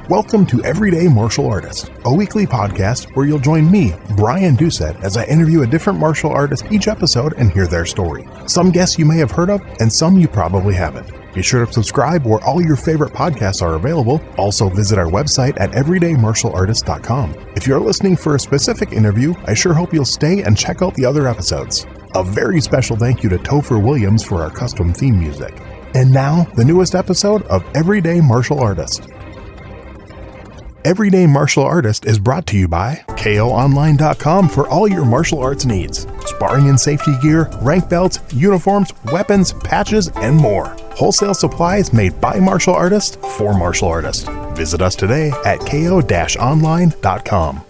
Welcome to Everyday Martial Artist, a weekly podcast where you'll join me, Brian Doucette, as I interview a different martial artist each episode and hear their story. Some guests you may have heard of, and some you probably haven't. Be sure to subscribe where all your favorite podcasts are available. Also visit our website at everydaymartialartist.com. If you're listening for a specific interview, I sure hope you'll stay and check out the other episodes. A very special thank you to Topher Williams for our custom theme music. And now, the newest episode of Everyday Martial Artist. Everyday Martial Artist is brought to you by KOOnline.com for all your martial arts needs. Sparring and safety gear, rank belts, uniforms, weapons, patches, and more. Wholesale supplies made by martial artists for martial artists. Visit us today at ko-online.com.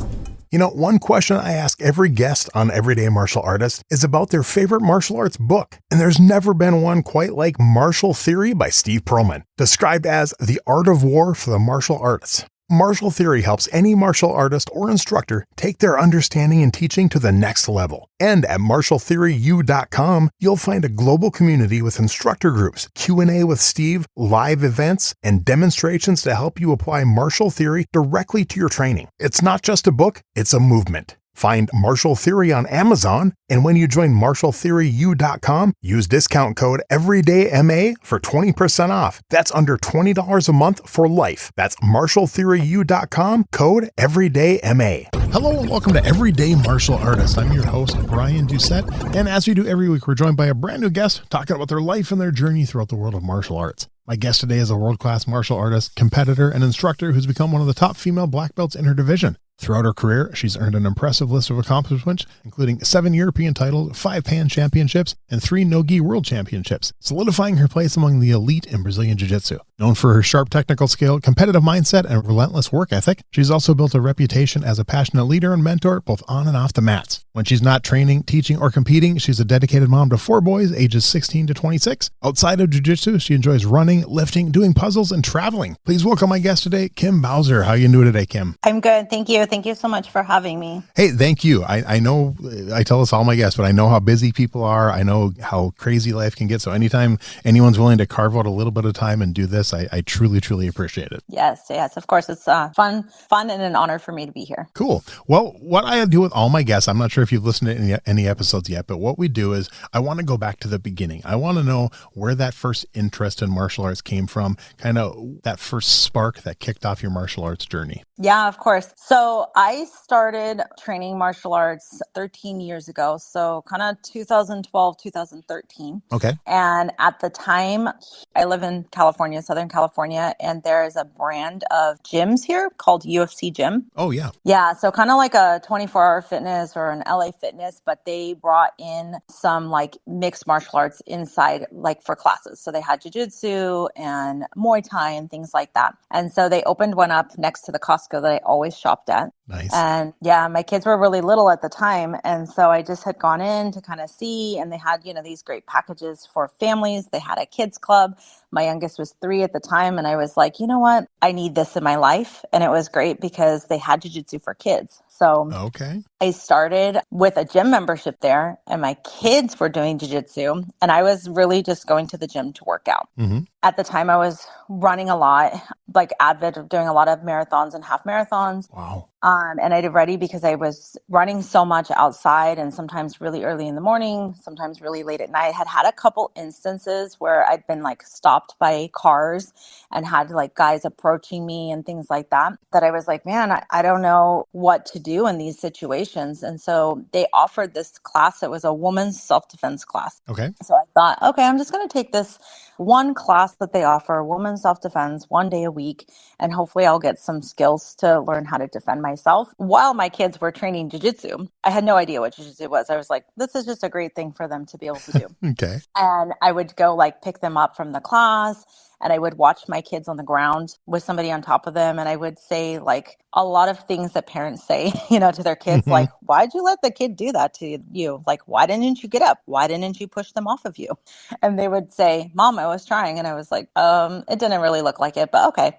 You know, one question I ask every guest on Everyday Martial Artist is about their favorite martial arts book. And there's never been one quite like Martial Theory by Steve Perlman, described as the art of war for the martial arts. Martial Theory helps any martial artist or instructor take their understanding and teaching to the next level. And at martialtheoryU.com, you'll find a global community with instructor groups, Q&A with Steve, live events, and demonstrations to help you apply martial theory directly to your training. It's not just a book, it's a movement. Find Martial Theory on Amazon, and when you join martialtheoryU.com, use discount code EverydayMA for 20% off. That's under $20 a month for life. That's martialtheoryU.com, code EverydayMA. Hello and welcome to Everyday Martial Artist. I'm your host, Brian Doucette, and as we do every week, we're joined by a brand new guest talking about their life and their journey throughout the world of martial arts. My guest today is a world-class martial artist, competitor, and instructor who's become one of the top female black belts in her division. Throughout her career, she's earned an impressive list of accomplishments, including 7 European titles, 5 Pan Championships, and 3 No-Gi World Championships, solidifying her place among the elite in Brazilian Jiu-Jitsu. Known for her sharp technical skill, competitive mindset, and relentless work ethic, she's also built a reputation as a passionate leader and mentor both on and off the mats. When she's not training, teaching, or competing, she's a dedicated mom to 4 boys ages 16 to 26. Outside of Jiu-Jitsu, she enjoys running, lifting, doing puzzles, and traveling. Please welcome my guest today, Kim Bowser. How are you doing today, Kim? I'm good. Thank you. Thank you so much for having me. Hey, thank you. I know I tell this all my guests, but I know how busy people are. I know how crazy life can get. So anytime anyone's willing to carve out a little bit of time and do this, I truly, truly appreciate it. Yes. Of course. It's fun and an honor for me to be here. Cool. Well, what I do with all my guests, I'm not sure if you've listened to any episodes yet, but what we do is I want to go back to the beginning. I want to know where that first interest in martial arts came from, kind of that first spark that kicked off your martial arts journey. Yeah, of course. So I started training martial arts 13 years ago. So kind of 2012, 2013. Okay. And at the time, I live in California, Southern California, and there is a brand of gyms here called UFC Gym. Oh, yeah. Yeah. So kind of like a 24-hour fitness or an LA Fitness, but they brought in some like mixed martial arts inside, like for classes. So they had jiu-jitsu and Muay Thai and things like that. And so they opened one up next to the Costco that I always shopped at. Nice. And yeah, my kids were really little at the time. And so I just had gone in to kind of see, and they had, these great packages for families. They had a kids club. My youngest was 3 at the time. And I was like, you know what? I need this in my life. And it was great because they had jiu-jitsu for kids. So okay. I started with a gym membership there, and my kids were doing jiu-jitsu, and I was really just going to the gym to work out. Mm-hmm. At the time, I was running a lot, like avid, doing a lot of marathons and half marathons. Wow. And I did ready because I was running so much outside, and sometimes really early in the morning, sometimes really late at night. I had a couple instances where I'd been like stopped by cars and had like guys approaching me and things like that I was like, man, I don't know what to do in these situations. And so they offered this class. It was a woman's self-defense class. Okay. So I thought, okay, I'm just going to take this one class that they offer, women's self-defense, 1 day a week, and hopefully I'll get some skills to learn how to defend myself. While my kids were training jiu-jitsu, I had no idea what jiu-jitsu was. I was like, this is just a great thing for them to be able to do. Okay. And I would go like pick them up from the class, and I would watch my kids on the ground with somebody on top of them. And I would say like a lot of things that parents say, to their kids, Mm-hmm. like, why'd you let the kid do that to you? Like, why didn't you get up? Why didn't you push them off of you? And they would say, Mom, I was trying. And I was like, it didn't really look like it, but okay.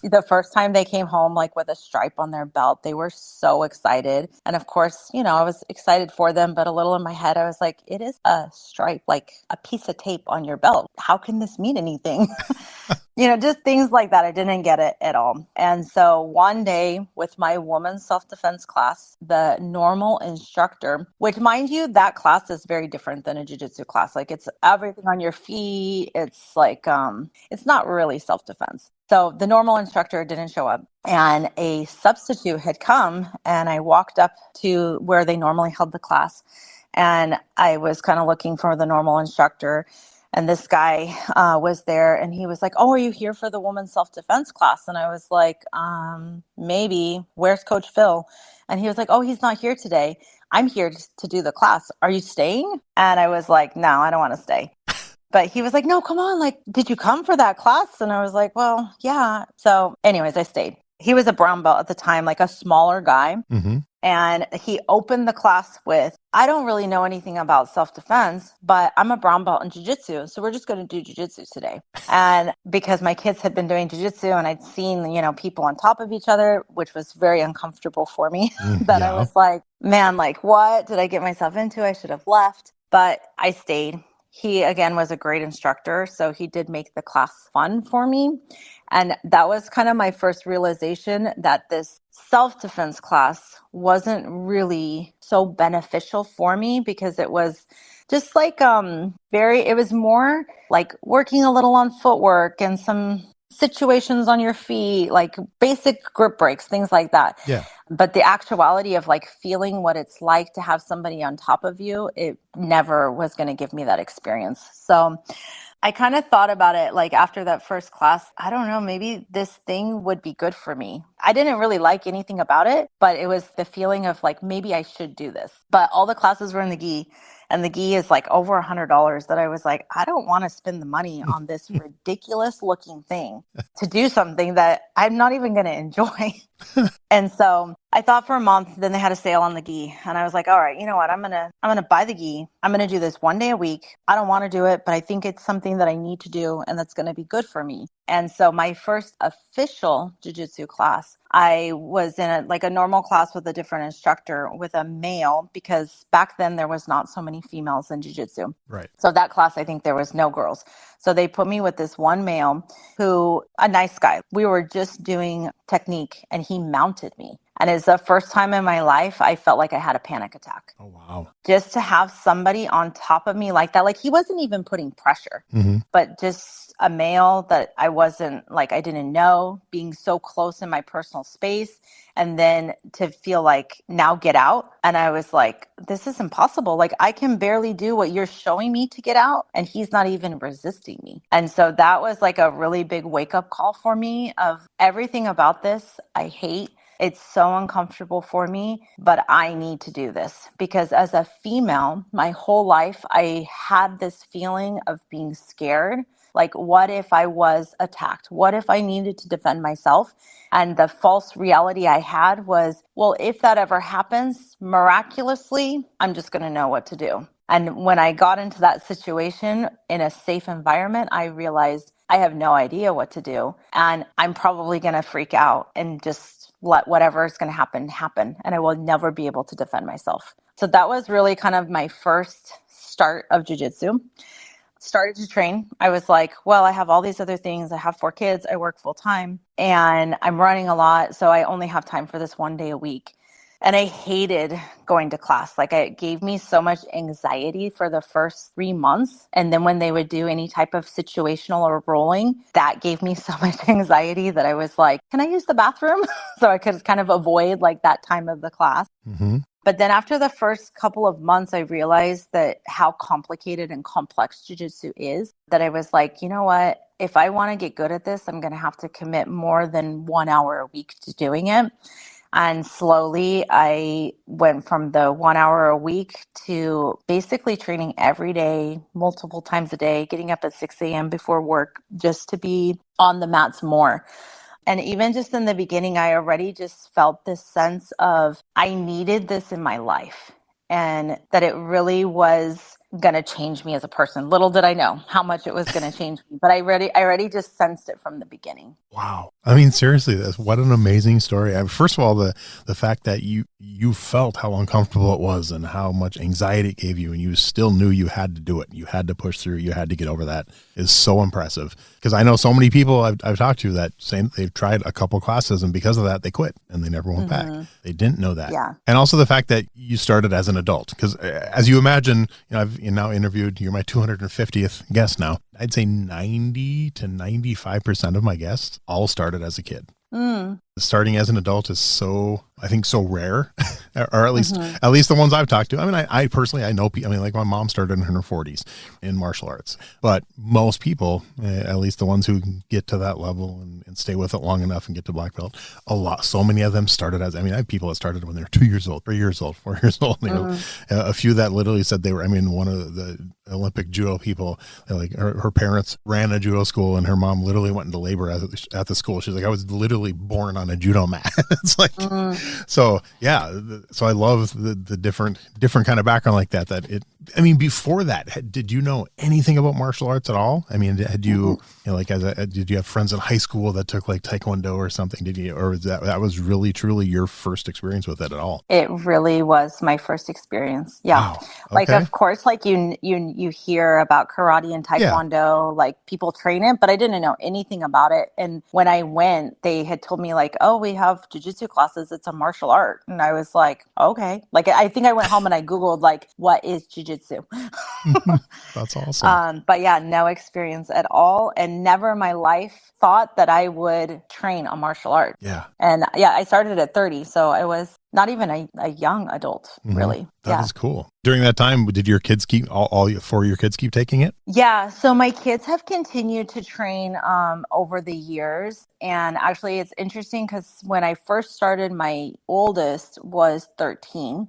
The first time they came home, like with a stripe on their belt, they were so excited. And of course, I was excited for them, but a little in my head, I was like, it is a stripe, like a piece of tape on your belt. How can this mean anything? Just things like that. I didn't get it at all. And so one day with my woman's self-defense class, the normal instructor, which mind you, that class is very different than a jiu-jitsu class. Like it's everything on your feet. It's like, it's not really self-defense. So the normal instructor didn't show up and a substitute had come, and I walked up to where they normally held the class. And I was kind of looking for the normal instructor. And this guy was there, and he was like, "Oh, are you here for the women's self-defense class?" And I was like, maybe. Where's Coach Phil? And he was like, "Oh, he's not here today. I'm here to do the class. Are you staying?" And I was like, "No, I don't want to stay." But he was like, "No, come on. Like, did you come for that class?" And I was like, "Well, yeah." So anyways, I stayed. He was a brown belt at the time, like a smaller guy. Mm-hmm. And he opened the class with, "I don't really know anything about self-defense, but I'm a brown belt in jiu-jitsu. So we're just going to do jiu-jitsu today." And because my kids had been doing jiu-jitsu and I'd seen, people on top of each other, which was very uncomfortable for me, that I was like, man, like, what did I get myself into? I should have left. But I stayed. He, again, was a great instructor. So he did make the class fun for me. And that was kind of my first realization that this self-defense class wasn't really so beneficial for me, because it was just like it was more like working a little on footwork and some situations on your feet, like basic grip breaks, things like that. Yeah. But the actuality of like feeling what it's like to have somebody on top of you, it never was going to give me that experience. So I kind of thought about it like after that first class, I don't know, maybe this thing would be good for me. I didn't really like anything about it, but it was the feeling of like, maybe I should do this. But all the classes were in the gi, and the gi is like over $100, that I was like, I don't want to spend the money on this ridiculous looking thing to do something that I'm not even going to enjoy. And so I thought for a month, then they had a sale on the gi. And I was like, all right, you know what? I'm going to buy the gi. I'm going to do this one day a week. I don't want to do it, but I think it's something that I need to do and that's going to be good for me. And so my first official jiu-jitsu class, I was in a normal class with a different instructor with a male, because back then there was not so many females in jiu-jitsu. Right. So that class, I think there was no girls. So they put me with this one male who, a nice guy. We were just doing technique and he mounted me. And it's the first time in my life I felt like I had a panic attack. Oh, wow. Just to have somebody on top of me like that, like he wasn't even putting pressure, but just a male that I didn't know, being so close in my personal space. And then to feel like, now get out. And I was like, this is impossible. Like I can barely do what you're showing me to get out. And he's not even resisting me. And so that was like a really big wake up call for me of everything about this I hate. It's so uncomfortable for me, but I need to do this, because as a female, my whole life, I had this feeling of being scared. Like, what if I was attacked? What if I needed to defend myself? And the false reality I had was, well, if that ever happens, miraculously, I'm just going to know what to do. And when I got into that situation in a safe environment, I realized I have no idea what to do. And I'm probably going to freak out and just let whatever is going to happen. And I will never be able to defend myself. So that was really kind of my first start of jiu-jitsu. Started to train. I was like, well, I have all these other things. I have 4 kids. I work full time and I'm running a lot. So I only have time for this one day a week. And I hated going to class. Like it gave me so much anxiety for the first 3 months. And then when they would do any type of situational or rolling, that gave me so much anxiety that I was like, can I use the bathroom? So I could kind of avoid like that time of the class. But then after the first couple of months, I realized that how complicated and complex jiu-jitsu is, that I was like, you know what? If I want to get good at this, I'm going to have to commit more than 1 hour a week to doing it. And slowly I went from the 1 hour a week to basically training every day, multiple times a day, getting up at 6 a.m. before work just to be on the mats more. And even just in the beginning, I already just felt this sense of I needed this in my life and that it really was going to change me as a person. Little did I know how much it was going to change me, but I already just sensed it from the beginning. Wow. I mean, seriously, what an amazing story. First of all, the fact that you felt how uncomfortable it was and how much anxiety it gave you, and you still knew you had to do it. You had to push through. You had to get over that is so impressive. Because I know so many people I've talked to that they've tried a couple classes, and because of that, they quit and they never went back. They didn't know that. Yeah. And also the fact that you started as an adult, because as you imagine, I've now interviewed, you're my 250th guest now. I'd say 90 to 95% of my guests all started as a kid. Starting as an adult is I think so rare, or at least the ones I've talked to. I mean, I personally, I know people, I mean, like my mom started in her 40s in martial arts, but most people, at least the ones who get to that level and stay with it long enough and get to black belt, so many of them started I have people that started when they were 2 years old, 3 years old, 4 years old. A few that literally said they were, one of the Olympic judo people, like her parents ran a judo school, and her mom literally went into labor at the school. She's like, I was literally born on a judo mat. It's like, so yeah. So I love the different kind of background like that, before that, did you know anything about martial arts at all? I mean, had you, did you have friends in high school that took like Taekwondo or something? Did you, or was that was really truly your first experience with it at all? It really was my first experience. Yeah. Wow. Okay. Like, of course, like you hear about karate and Taekwondo, like people train it, but I didn't know anything about it. And when I went, they had told me like, oh, we have jiu-jitsu classes. It's a martial art. And I was like, okay. Like, I think I went home and I Googled like, what is jiu-jitsu? That's awesome. But yeah, no experience at all, and never in my life thought that I would train a martial art. Yeah. And yeah, I started at 30, so I was not even a young adult, really. That is cool. During that time, did your kids keep all 4 of your kids keep taking it? Yeah. So my kids have continued to train over the years. And actually, it's interesting because when I first started, my oldest was 13.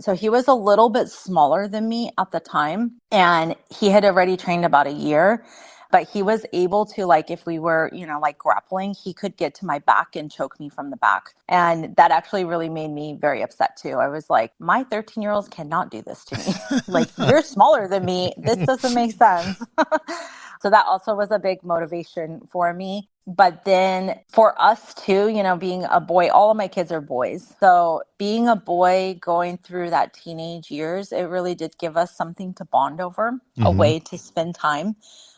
So he was a little bit smaller than me at the time. And he had already trained about a year. But he was able to, like, if we were, like grappling, he could get to my back and choke me from the back. And that actually really made me very upset too. I was like, my 13-year-olds cannot do this to me. Like, you're smaller than me. This doesn't make sense. So that also was a big motivation for me. But then for us too, being a boy, all of my kids are boys. So being a boy going through that teenage years, it really did give us something to bond over, a way to spend time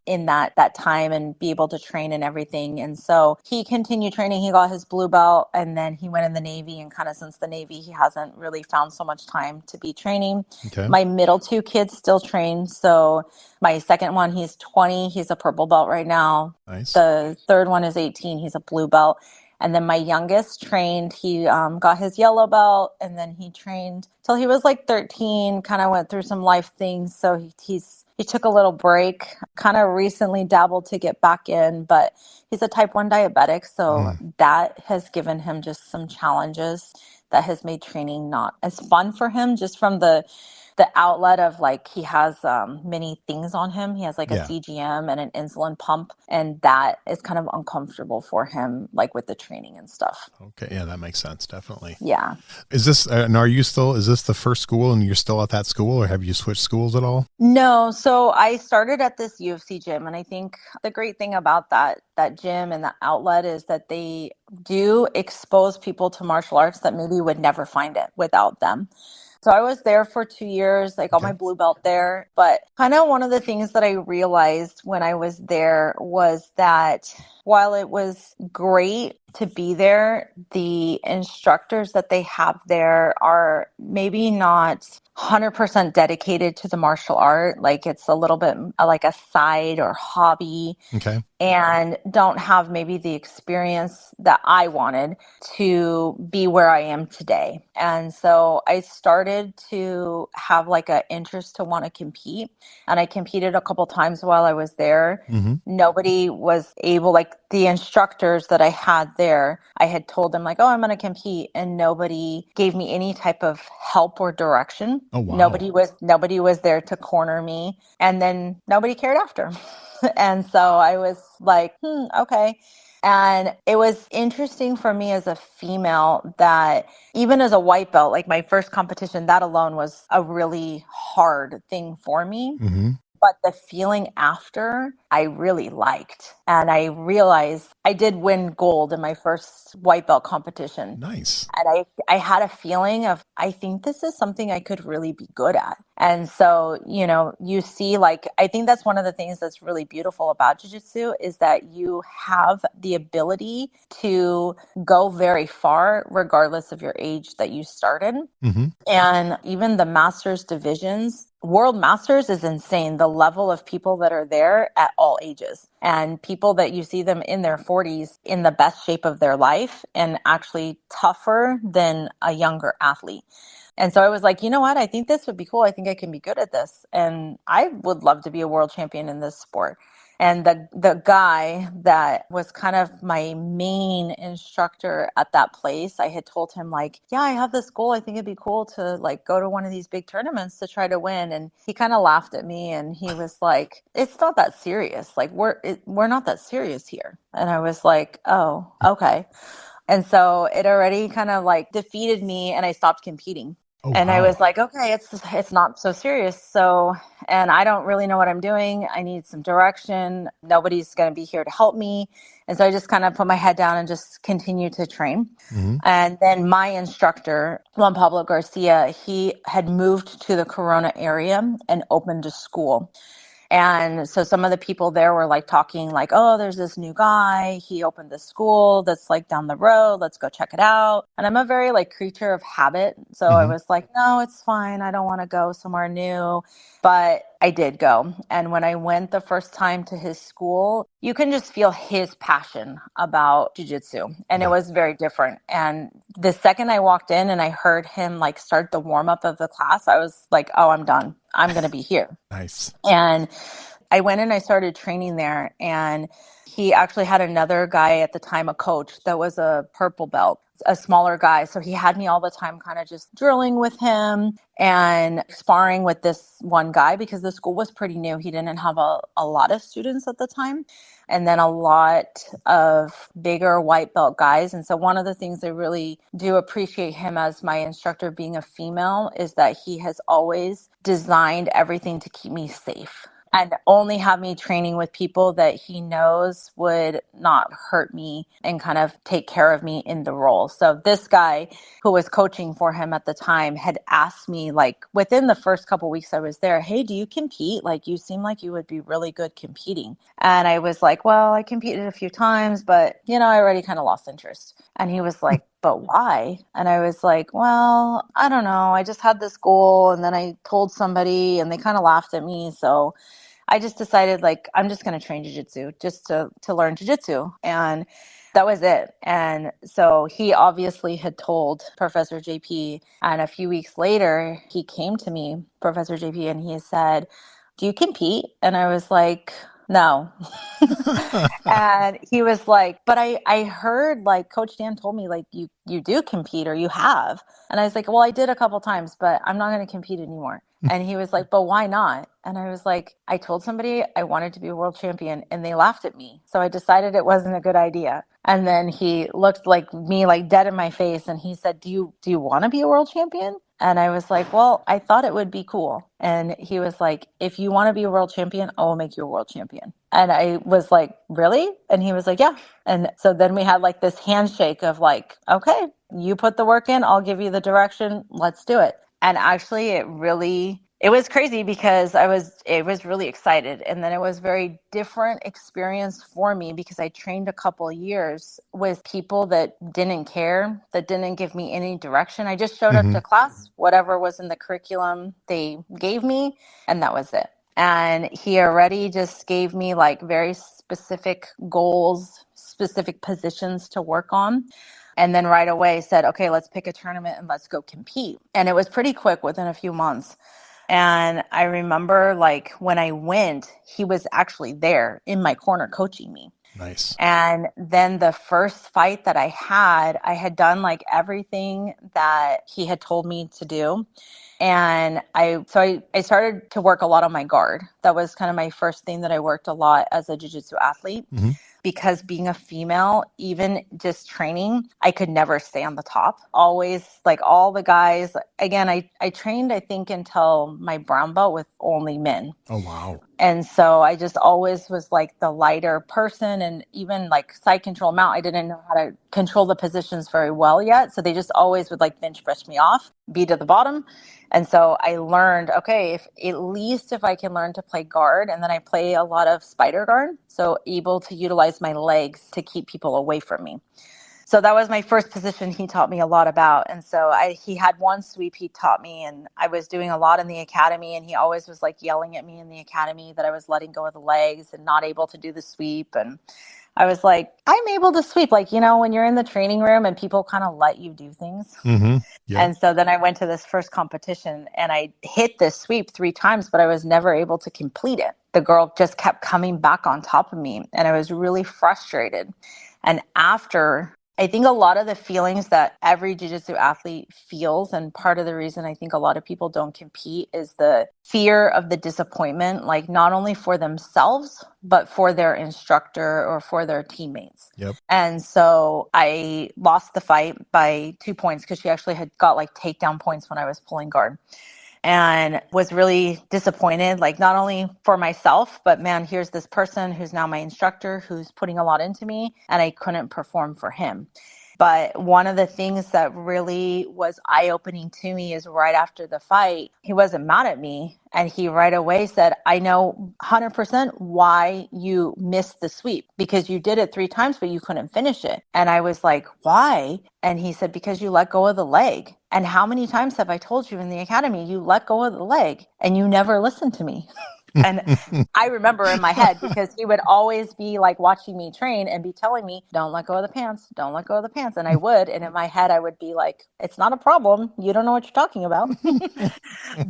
in that time and be able to train and everything. And so he continued training. He got his blue belt, and then he went in the Navy, and kind of since the Navy, he hasn't really found so much time to be training. Okay. My middle two kids still train. So my second one, he's 20. He's a purple belt right now. Nice. The third one is 18. He's a blue belt. And then my youngest trained, he got his yellow belt, and then he trained till he was like 13, kind of went through some life things. So he took a little break, kind of recently dabbled to get back in, but he's a type 1 diabetic. So that has given him just some challenges that has made training not as fun for him, just from the outlet of like, he has many things on him. He has like a CGM and an insulin pump, and that is kind of uncomfortable for him, like with the training and stuff. Okay. Yeah, that makes sense. Definitely. Yeah. Is this, and is this the first school and you're still at that school, or have you switched schools at all? No. So I started at this UFC gym, and I think the great thing about that gym and that outlet is that they do expose people to martial arts that maybe would never find it without them. So I was there for 2 years. I got my blue belt there. But kind of one of the things that I realized when I was there was that while it was great to be there, the instructors that they have there are maybe not 100% dedicated to the martial art. Like, it's a little bit like a side or hobby. Okay. And don't have maybe the experience that I wanted to be where I am today. And so I started to have like an interest to want to compete. And I competed a couple times while I was there. Nobody was able, like the instructors that I had there, I had told them like, oh, I'm going to compete. And nobody gave me any type of help or direction. Oh, wow. Nobody was there to corner me. And then nobody cared after. And so I was like, okay. And it was interesting for me as a female that even as a white belt, like my first competition, that alone was a really hard thing for me. But the feeling after, I really liked. And I realized I did win gold in my first white belt competition. Nice. And I had a feeling of, I think this is something I could really be good at. And so, you see, like, I think that's one of the things that's really beautiful about jiu-jitsu is that you have the ability to go very far, regardless of your age that you started. Mm-hmm. And even the masters divisions, world masters is insane. The level of people that are there at all ages and people that you see them in their 40s in the best shape of their life and actually tougher than a younger athlete. And so I was like, you know what? I think this would be cool. I think I can be good at this. And I would love to be a world champion in this sport. And the guy that was kind of my main instructor at that place, I had told him like, yeah, I have this goal. I think it'd be cool to like go to one of these big tournaments to try to win. And he kind of laughed at me and he was like, it's not that serious. Like we're not that serious here. And I was like, oh, okay. And so it already kind of like defeated me and I stopped competing. Oh, And I wow. was like, okay, it's not so serious. So, and I don't really know what I'm doing. I need some direction. Nobody's going to be here to help me. And so I just kind of put my head down and just continued to train. Mm-hmm. And then my instructor, Juan Pablo Garcia, he had moved to the Corona area and opened a school. And so some of the people there were like talking like, oh, there's this new guy. He opened this school that's like down the road. Let's go check it out. And I'm a very like creature of habit. So I was like, no, it's fine. I don't want to go somewhere new. But I did go. And when I went the first time to his school, you can just feel his passion about jiu-jitsu. And it was very different. And the second I walked in and I heard him like start the warm-up of the class, I was like, oh, I'm done. I'm going to be here. Nice. And I went and I started training there. And he actually had another guy at the time, a coach that was a purple belt, a smaller guy. So he had me all the time kind of just drilling with him and sparring with this one guy because the school was pretty new. He didn't have a lot of students at the time. And then a lot of bigger white belt guys. And so one of the things I really do appreciate him as my instructor being a female is that he has always designed everything to keep me safe and only have me training with people that he knows would not hurt me and kind of take care of me in the role. So this guy who was coaching for him at the time had asked me like within the first couple of weeks I was there, hey, do you compete? Like you seem like you would be really good competing. And I was like, well, I competed a few times, but I already kind of lost interest. And he was like, but why? And I was like, well, I don't know. I just had this goal and then I told somebody and they kind of laughed at me. So I just decided like, I'm just going to train jiu-jitsu just to learn jiu-jitsu. And that was it. And so he obviously had told Professor JP. And a few weeks later, he came to me, Professor JP, and he said, do you compete? And I was like, no. And he was like, but I heard like Coach Dan told me like you do compete or you have. And I was like, well, I did a couple times, but I'm not going to compete anymore. And he was like, but why not? And I was like, I told somebody I wanted to be a world champion and they laughed at me. So I decided it wasn't a good idea. And then he looked like me, like dead in my face. And he said, do you want to be a world champion? And I was like, well, I thought it would be cool. And he was like, if you want to be a world champion, I will make you a world champion. And I was like, really? And he was like, yeah. And so then we had like this handshake of like, okay, you put the work in, I'll give you the direction. Let's do it. And actually it was crazy because I was really excited. And then it was very different experience for me because I trained a couple of years with people that didn't care, that didn't give me any direction. I just showed up to class, whatever was in the curriculum they gave me, and that was it. And he already just gave me like very specific goals, specific positions to work on. And then right away said, okay, let's pick a tournament and let's go compete. And it was pretty quick within a few months. And I remember like when I went, he was actually there in my corner coaching me. Nice. And then the first fight that I had done like everything that he had told me to do. And I started to work a lot on my guard. That was kind of my first thing that I worked a lot as a jiu-jitsu athlete. because being a female, even just training, I could never stay on the top. Always, like all the guys, again, I trained, I think, until my brown belt with only men. Oh, wow. And so I just always was like the lighter person, and even like side control mount, I didn't know how to control the positions very well yet. So they just always would like bench press me off, be to the bottom. And so I learned, okay, if at least if I can learn to play guard, and then I play a lot of spider guard. So able to utilize my legs to keep people away from me. So that was my first position he taught me a lot about. And so he had one sweep he taught me, and I was doing a lot in the academy, and he always was like yelling at me in the academy that I was letting go of the legs and not able to do the sweep. And I was like, I'm able to sweep. Like, when you're in the training room and people kind of let you do things. Mm-hmm. Yeah. And so then I went to this first competition and I hit this sweep 3 times, but I was never able to complete it. The girl just kept coming back on top of me, and I was really frustrated. And after, I think a lot of the feelings that every jiu-jitsu athlete feels, and part of the reason I think a lot of people don't compete, is the fear of the disappointment, like not only for themselves, but for their instructor or for their teammates. Yep. And so I lost the fight by 2 points because she actually had got like takedown points when I was pulling guard. And was really disappointed, like not only for myself, but man, here's this person who's now my instructor who's putting a lot into me, and I couldn't perform for him. But one of the things that really was eye-opening to me is right after the fight, he wasn't mad at me. And he right away said, I know 100% why you missed the sweep, because you did it 3 times, but you couldn't finish it. And I was like, why? And he said, because you let go of the leg. And how many times have I told you in the academy, you let go of the leg and you never listened to me? And I remember in my head, because he would always be like watching me train and be telling me, don't let go of the pants, don't let go of the pants. And I would. And in my head, I would be like, it's not a problem. You don't know what you're talking about.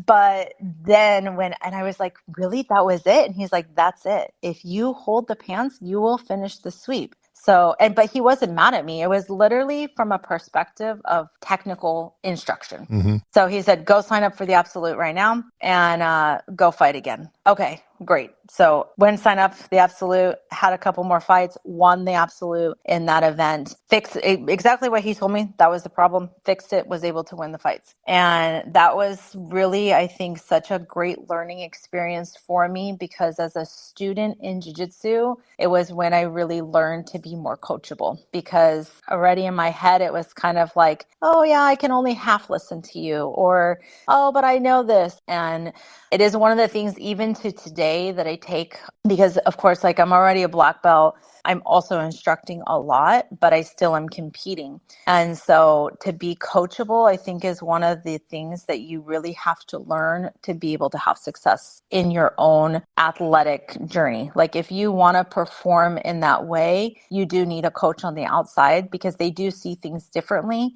But then and I was like, really? That was it? And he's like, that's it. If you hold the pants, you will finish the sweep. So, but he wasn't mad at me. It was literally from a perspective of technical instruction. Mm-hmm. So he said, go sign up for the Absolute right now and go fight again. Okay, great. So went and signed up for the Absolute, had a couple more fights, won the Absolute in that event, fixed exactly what he told me. That was the problem. Fixed it, was able to win the fights. And that was really, I think, such a great learning experience for me, because as a student in jiu-jitsu, it was when I really learned to be more coachable, because already in my head, it was kind of like, oh yeah, I can only half listen to you, or, oh, but I know this. And it is one of the things even to today that I take, because of course, like I'm already a black belt. I'm also instructing a lot, but I still am competing. And so to be coachable, I think, is one of the things that you really have to learn to be able to have success in your own athletic journey. Like if you want to perform in that way, you do need a coach on the outside, because they do see things differently.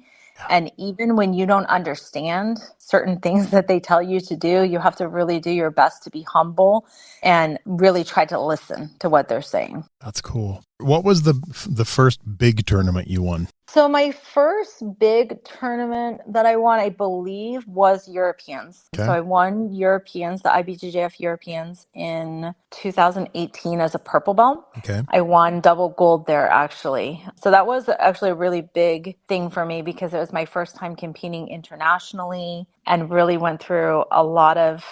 And even when you don't understand certain things that they tell you to do, you have to really do your best to be humble and really try to listen to what they're saying. That's cool. What was the first big tournament you won? So my first big tournament that I won, I believe, was Europeans. Okay. So I won Europeans, the IBJJF Europeans, in 2018 as a purple belt. Okay. I won double gold there, actually. So that was actually a really big thing for me, because it was my first time competing internationally, and really went through a lot of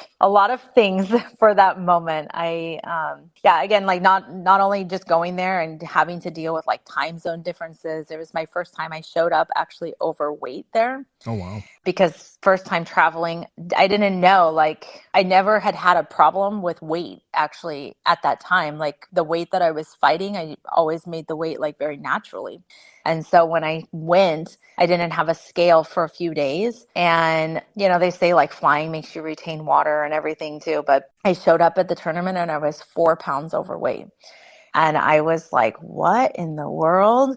things for that moment. Again, like not only just going there and having to deal with like time zone differences. It was my first time I showed up actually overweight there. Oh, wow. Because first time traveling, I didn't know, like I never had a problem with weight actually at that time. Like the weight that I was fighting, I always made the weight like very naturally. And so when I went, I didn't have a scale for a few days. And, they say like flying makes you retain water and everything too. But I showed up at the tournament and I was 4 pounds overweight. And I was like, what in the world?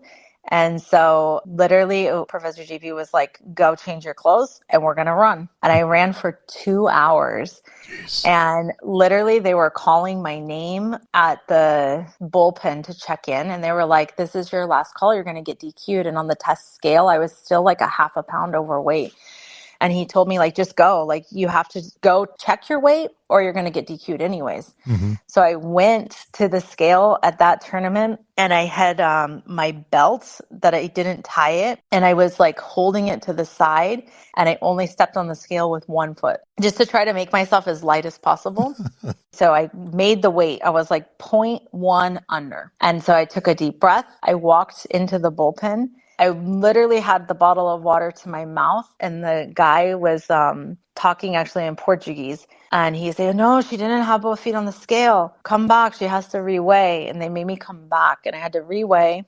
And so literally Professor GP was like, go change your clothes and we're going to run. And I ran for 2 hours. Jeez. And literally they were calling my name at the bullpen to check in. And they were like, this is your last call. You're going to get DQ'd. And on the test scale, I was still like a half a pound overweight. And he told me, like, just go, like, you have to go check your weight or you're going to get DQ'd anyways. Mm-hmm. So I went to the scale at that tournament and I had my belt that I didn't tie it. And I was like holding it to the side and I only stepped on the scale with one foot just to try to make myself as light as possible. So I made the weight. I was like 0.1 under. And so I took a deep breath. I walked into the bullpen. I literally had the bottle of water to my mouth and the guy was talking actually in Portuguese. And he said, no, she didn't have both feet on the scale. Come back. She has to reweigh. And they made me come back and I had to reweigh.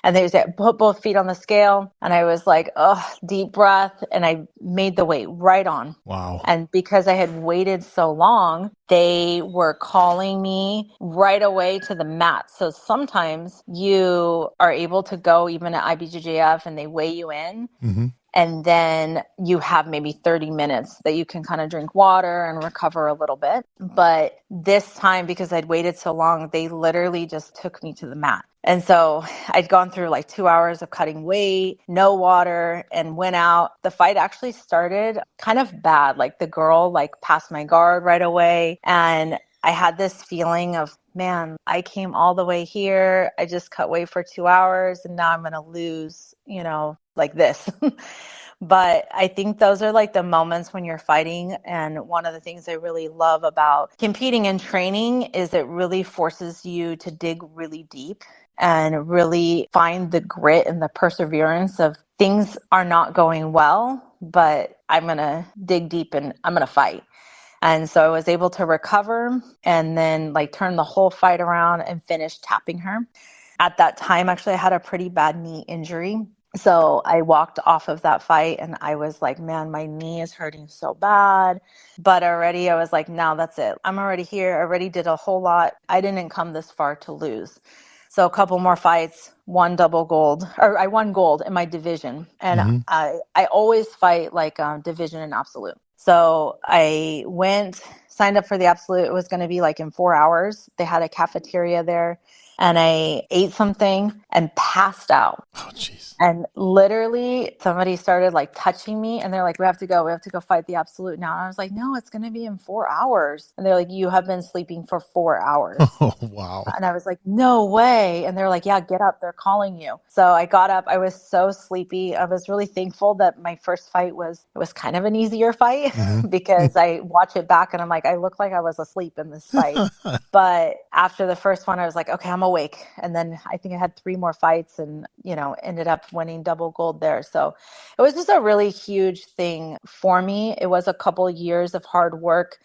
And they said, put both feet on the scale. And I was like, oh, deep breath. And I made the weight right on. Wow. And because I had waited so long, they were calling me right away to the mat. So sometimes you are able to go even at IBJJF and they weigh you in. Mm-hmm. And then you have maybe 30 minutes that you can kind of drink water and recover a little bit. But this time, because I'd waited so long, they literally just took me to the mat. And so I'd gone through like 2 hours of cutting weight, no water, and went out. The fight actually started kind of bad. Like the girl like passed my guard right away. And I had this feeling of, man, I came all the way here. I just cut weight for 2 hours and now I'm going to lose, like this. But I think those are like the moments when you're fighting. And one of the things I really love about competing and training is it really forces you to dig really deep and really find the grit and the perseverance of things are not going well, but I'm going to dig deep and I'm going to fight. And so I was able to recover and then like turn the whole fight around and finish tapping her. At that time, actually, I had a pretty bad knee injury. So I walked off of that fight and I was like, man, my knee is hurting so bad. But already I was like, no, that's it. I'm already here. I already did a whole lot. I didn't come this far to lose. So a couple more fights, won double gold, or I won gold in my division. And I always fight like division and absolute. So I went, signed up for the absolute. It was going to be like in 4 hours. They had a cafeteria there. And I ate something and passed out. Oh, jeez. And literally somebody started like touching me and they're like, we have to go fight the absolute now. And I was like, no, it's going to be in 4 hours. And they're like, you have been sleeping for 4 hours. Oh, wow. And I was like, no way. And they're like, yeah, get up. They're calling you. So I got up. I was so sleepy. I was really thankful that my first fight was kind of an easier fight because I watch it back and I'm like, I look like I was asleep in this fight. But after the first one, I was like, okay, I'm awake. And then I think I had 3 more fights and, ended up winning double gold there. So it was just a really huge thing for me. It was a couple years of hard work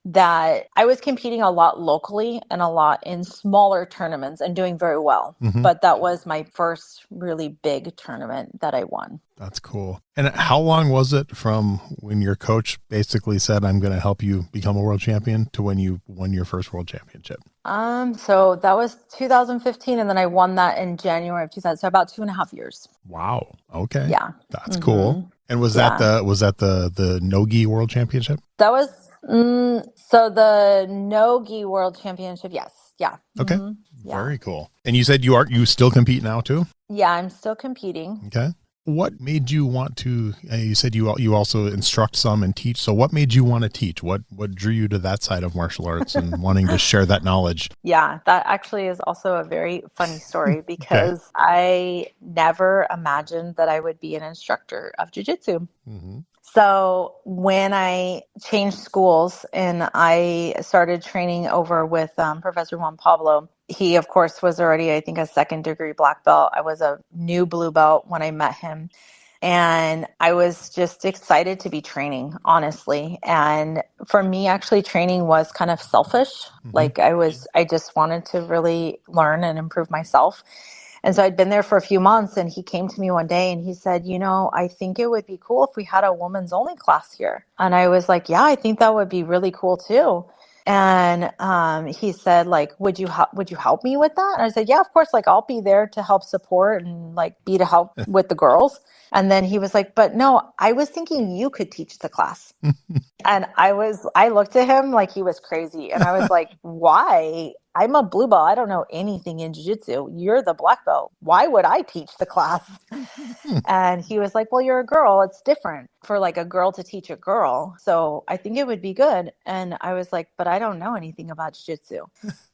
that I was competing a lot locally and a lot in smaller tournaments and doing very well. But that was my first really big tournament that I won. That's cool. And how long was it from when your coach basically said, I'm going to help you become a world champion to when you won your first world championship? So that was 2015. And then I won that in January of 2000. So about 2.5 years. Wow. Okay. Yeah. That's cool. And was that the no-gi world championship? That was, so the no-gi world championship. Yes. Yeah. Okay. Yeah. Very cool. And you said you still compete now too? Yeah, I'm still competing. Okay. What made you want to, you said you also instruct some and teach. So what made you want to teach? What drew you to that side of martial arts and wanting to share that knowledge? Yeah, that actually is also a very funny story because I never imagined that I would be an instructor of jiu-jitsu. So when I changed schools and I started training over with Professor Juan Pablo, he, of course, was already, I think, a 2nd degree black belt. I was a new blue belt when I met him. And I was just excited to be training, honestly. And for me, actually, training was kind of selfish. Like I just wanted to really learn and improve myself. And so I'd been there for a few months and he came to me one day and he said, I think it would be cool if we had a women's only class here. And I was like, yeah, I think that would be really cool too. And he said, like, would you help me with that? And I said, yeah, of course. Like, I'll be there to help support and like be to help with the girls. And then he was like, but no, I was thinking you could teach the class. And I looked at him like he was crazy. And I was like, why? I'm a blue belt. I don't know anything in jiu-jitsu. You're the black belt. Why would I teach the class? And he was like, well, you're a girl. It's different for like a girl to teach a girl. So I think it would be good. And I was like, but I don't know anything about jiu-jitsu.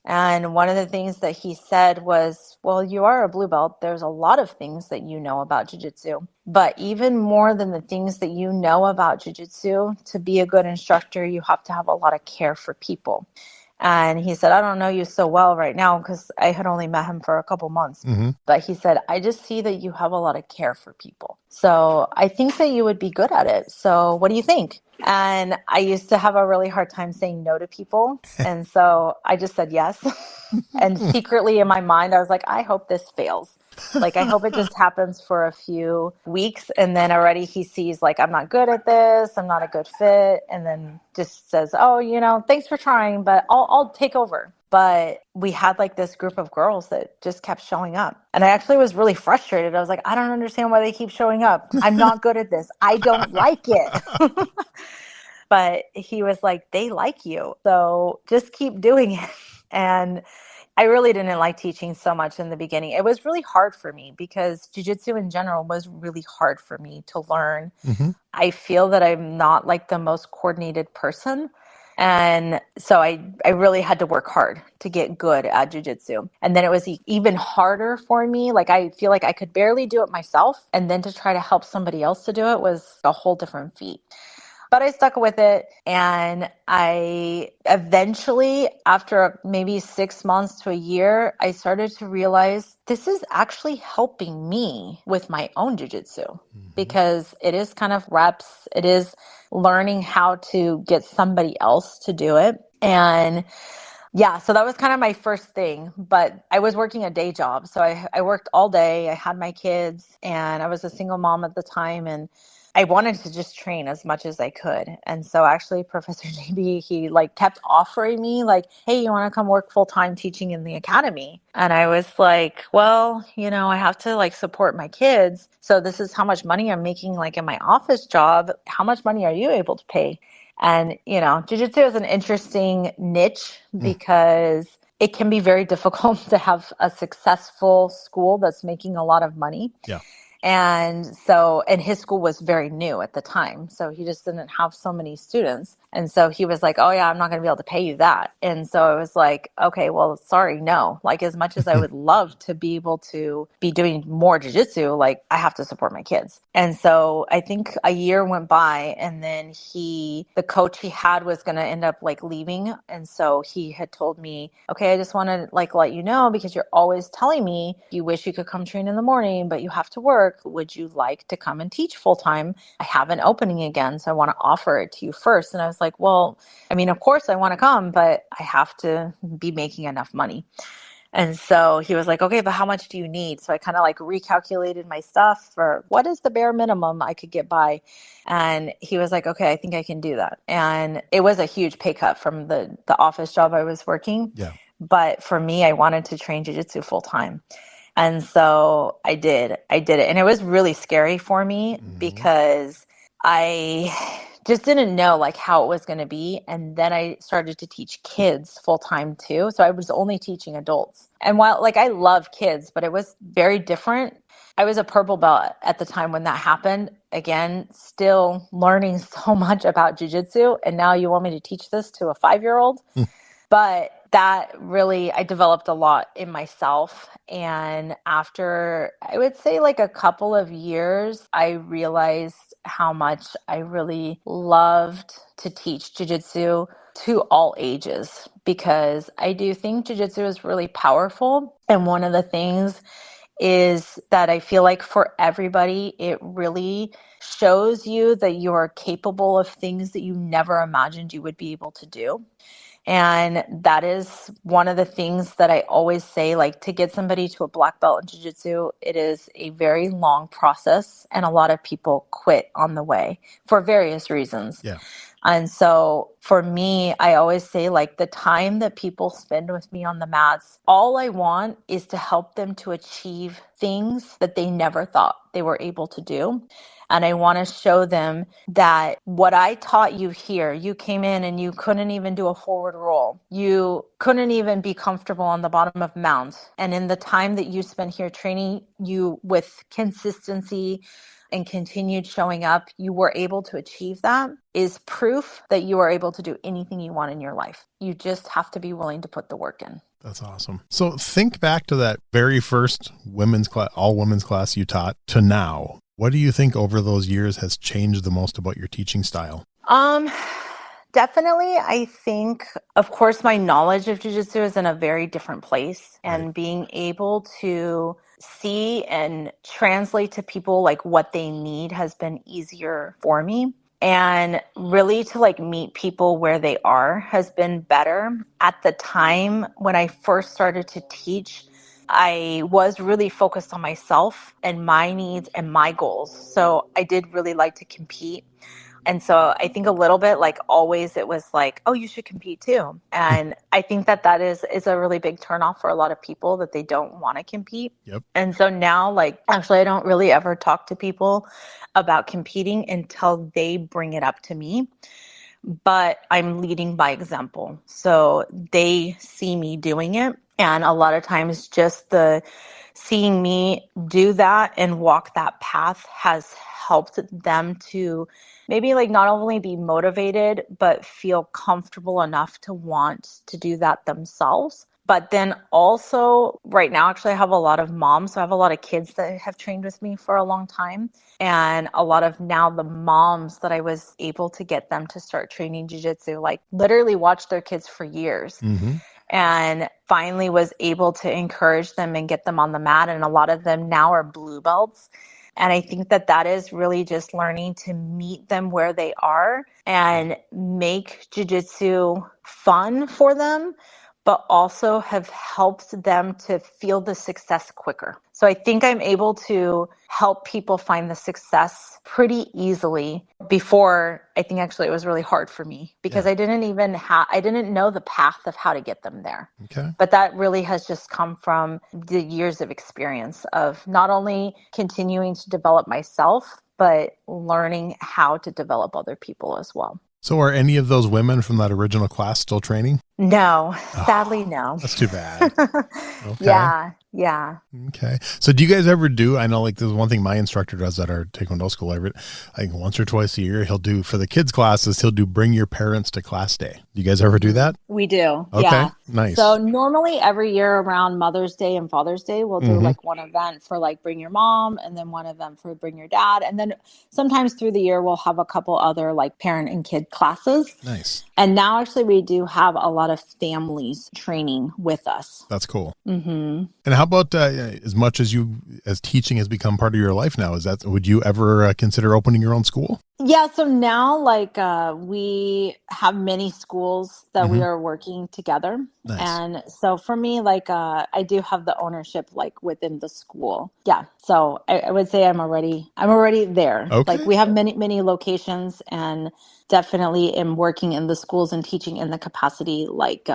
And one of the things that he said was, well, you are a blue belt. There's a lot of things that you know about jiu-jitsu, but even more than the things that you know about jiu-jitsu, to be a good instructor, you have to have a lot of care for people. And he said, I don't know you so well right now because I had only met him for a couple months. But he said, I just see that you have a lot of care for people. So I think that you would be good at it. So what do you think? And I used to have a really hard time saying no to people. And so I just said yes. And secretly in my mind, I was like, I hope this fails. Like, I hope it just happens for a few weeks. And then already he sees like, I'm not good at this. I'm not a good fit. And then just says, oh, thanks for trying, but I'll take over. But we had like this group of girls that just kept showing up. And I actually was really frustrated. I was like, I don't understand why they keep showing up. I'm not good at this. I don't like it. But he was like, they like you. So just keep doing it. And I really didn't like teaching so much in the beginning. It was really hard for me because jiu-jitsu in general was really hard for me to learn. I feel that I'm not like the most coordinated person. And so I really had to work hard to get good at jiu-jitsu. And then it was even harder for me. Like, I feel like I could barely do it myself. And then to try to help somebody else to do it was a whole different feat. But I stuck with it. And I eventually, after maybe 6 months to a year, I started to realize this is actually helping me with my own jiu-jitsu because it is kind of reps. It is learning how to get somebody else to do it. And yeah, so that was kind of my first thing, but I was working a day job. So I worked all day. I had my kids and I was a single mom at the time. And I wanted to just train as much as I could. And so actually Professor JB, he like kept offering me like, hey, you want to come work full time teaching in the academy? And I was like, well, I have to like support my kids. So this is how much money I'm making like in my office job. How much money are you able to pay? And, jiu-jitsu is an interesting niche because it can be very difficult to have a successful school that's making a lot of money. Yeah. And his school was very new at the time. So he just didn't have so many students. And so he was like, oh yeah, I'm not going to be able to pay you that. And so I was like, okay, well, sorry, no. Like, as much as I would love to be able to be doing more jiu-jitsu, like, I have to support my kids. And so I think a year went by and then the coach he had was going to end up like leaving. And so he had told me, okay, I just want to like let you know, because you're always telling me you wish you could come train in the morning, but you have to work. Would you like to come and teach full time? I have an opening again, so I want to offer it to you first. And I was like, well, I mean, of course I want to come, but I have to be making enough money. And so he was like, okay, but how much do you need? So I kind of like recalculated my stuff for what is the bare minimum I could get by. And he was like, okay, I think I can do that. And it was a huge pay cut from the office job I was working. Yeah. But for me, I wanted to train jiu-jitsu full time. And so I did it. And it was really scary for me because I just didn't know like how it was going to be. And then I started to teach kids full time too. So I was only teaching adults. And while like I love kids, but it was very different. I was a purple belt at the time when that happened. Again, still learning so much about jiu-jitsu. And now you want me to teach this to a 5-year-old? But that really, I developed a lot in myself. And after, I would say like a couple of years, I realized how much I really loved to teach jiu-jitsu to all ages, because I do think jiu-jitsu is really powerful. And one of the things is that I feel like for everybody, it really shows you that you are capable of things that you never imagined you would be able to do. And that is one of the things that I always say, like, to get somebody to a black belt in jiu-jitsu, it is a very long process. And a lot of people quit on the way for various reasons. Yeah. And so for me, I always say like the time that people spend with me on the mats, all I want is to help them to achieve things that they never thought they were able to do. And I want to show them that what I taught you here, you came in and you couldn't even do a forward roll. You couldn't even be comfortable on the bottom of mount. And in the time that you spent here training, you with consistency and continued showing up, you were able to achieve that is proof that you are able to do anything you want in your life. You just have to be willing to put the work in. That's awesome. So think back to that very first women's class, all women's class you taught to now. What do you think over those years has changed the most about your teaching style? Definitely, I think, of course, my knowledge of jiu-jitsu is in a very different place, and being able to see and translate to people like what they need has been easier for me. And really to like meet people where they are has been better. At the time when I first started to teach, I was really focused on myself and my needs and my goals. So I did really like to compete. And so I think a little bit like always it was like, oh, you should compete too. And I think that that is a really big turnoff for a lot of people that they don't want to compete. Yep. And so now like actually I don't really ever talk to people about competing until they bring it up to me. But I'm leading by example. So they see me doing it. And a lot of times just the seeing me do that and walk that path has helped them to maybe like not only be motivated, but feel comfortable enough to want to do that themselves. But then also right now, actually, I have a lot of moms. So I have a lot of kids that have trained with me for a long time. And a lot of now the moms that I was able to get them to start training jiu-jitsu, like literally watched their kids for years. Mm-hmm. And finally was able to encourage them and get them on the mat. And a lot of them now are blue belts. And I think that that is really just learning to meet them where they are and make jiu-jitsu fun for them, but also have helped them to feel the success quicker. So I think I'm able to help people find the success pretty easily. Before, I think actually it was really hard for me because I didn't know the path of how to get them there. Okay. But that really has just come from the years of experience of not only continuing to develop myself, but learning how to develop other people as well. So are any of those women from that original class still training? No, sadly, no. That's too bad. Okay. Yeah. Okay. So do you guys ever do, I know like there's one thing my instructor does at our Taekwondo school, I think once or twice a year, he'll do for the kids classes, he'll do bring your parents to class day. Do you guys ever do that? We do. Okay. Yeah. Nice. So normally every year around Mother's Day and Father's Day, we'll do like one event for like bring your mom and then one event for bring your dad. And then sometimes through the year, we'll have a couple other like parent and kid classes. Nice. And now actually we do have a lot of families training with us. That's cool. Mm-hmm. And how about as much as teaching has become part of your life now, would you ever consider opening your own school? Yeah, so now like we have many schools that we are working together. Nice. And so for me, like I do have the ownership like within the school. Yeah. So I would say I'm already there. Okay. Like we have many locations and definitely am working in the schools and teaching in the capacity like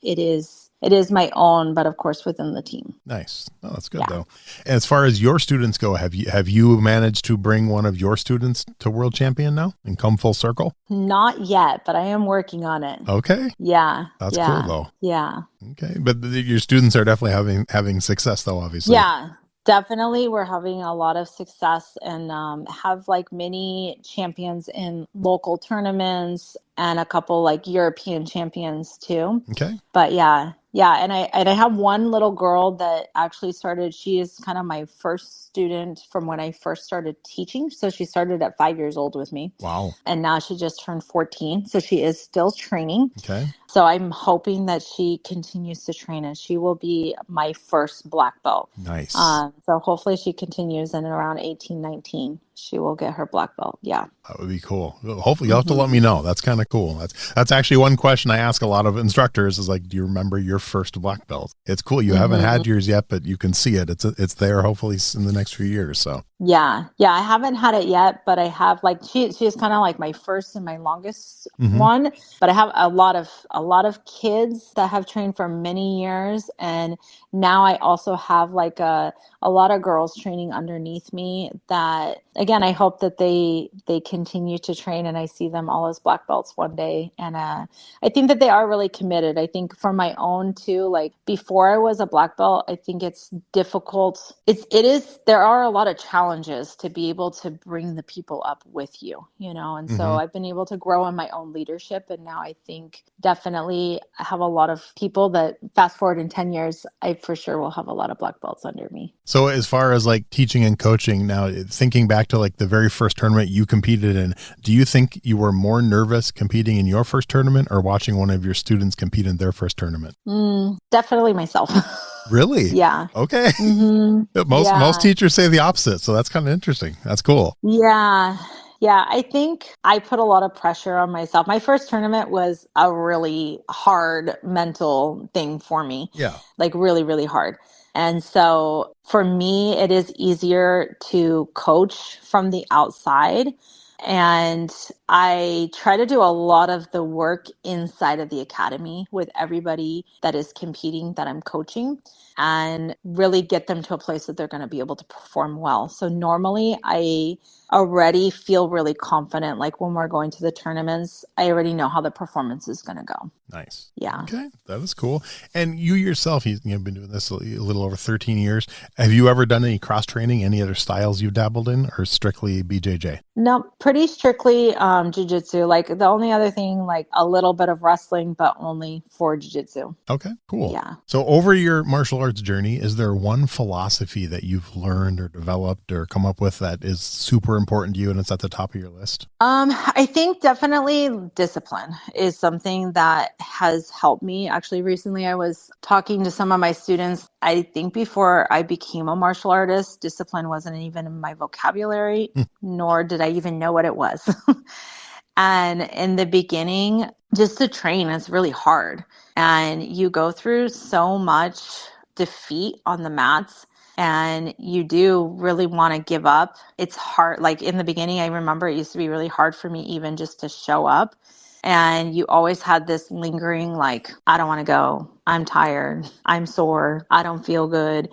it is my own, but of course within the team. Nice. Oh, that's good though. And as far as your students go, have you managed to bring one of your students to world champion now and come full circle? Not yet, but I am working on it. Okay. Yeah. That's cool though. Yeah. Okay. But your students are definitely having success though, obviously. Yeah. Definitely, we're having a lot of success and have like many champions in local tournaments and a couple like European champions too. Okay. But yeah. And I have one little girl that actually started. She is kind of my first student from when I first started teaching. So she started at 5 years old with me. Wow. And now she just turned 14. So she is still training. Okay. So I'm hoping that she continues to train, and she will be my first black belt. Nice. So hopefully she continues, and around 18, 19, she will get her black belt. Yeah. That would be cool. Hopefully you'll have to let me know. That's kind of cool. That's actually one question I ask a lot of instructors is like, do you remember your first black belt? It's cool. You haven't had yours yet, but you can see it. It's there hopefully in the next few years. So yeah. I haven't had it yet, but I have like she is kind of like my first and my longest one. But I have a lot of kids that have trained for many years, and now I also have like a lot of girls training underneath me that, again, I hope that they continue to train and I see them all as black belts one day. And I think that they are really committed. I think for my own too, like before I was a black belt, I think it's difficult. There are a lot of challenges to be able to bring the people up with you, and so I've been able to grow in my own leadership. And now I think definitely I have a lot of people that fast forward in 10 years, I for sure will have a lot of black belts under me. So as far as like teaching and coaching now, thinking back to like the very first tournament you competed in, do you think you were more nervous competing in your first tournament or watching one of your students compete in their first tournament? Definitely myself. Really? Yeah. Okay. Most teachers say the opposite. So that's kind of interesting. That's cool. Yeah. I think I put a lot of pressure on myself. My first tournament was a really hard mental thing for me. Yeah. Like really, really hard. And so for me, it is easier to coach from the outside. And I try to do a lot of the work inside of the academy with everybody that is competing that I'm coaching, and really get them to a place that they're going to be able to perform well. So normally I already feel really confident. Like when we're going to the tournaments, I already know how the performance is going to go. Nice. Yeah. Okay. That is cool. And you yourself, you've been doing this a little over 13 years. Have you ever done any cross training, any other styles you've dabbled in, or strictly BJJ? No, pretty strictly jiu-jitsu. Like the only other thing, like a little bit of wrestling, but only for jiu-jitsu. Okay, cool. Yeah. So over your martial arts journey, is there one philosophy that you've learned or developed or come up with that is super important to you and it's at the top of your list? I think definitely discipline is something that has helped me. Actually, recently I was talking to some of my students. I think before I became a martial artist, discipline wasn't even in my vocabulary, nor did I even know what it was. And in the beginning, just to train is really hard. And you go through so much defeat on the mats, and you do really want to give up. It's hard. Like in the beginning, I remember it used to be really hard for me even just to show up. And you always had this lingering, like, I don't want to go. I'm tired. I'm sore. I don't feel good.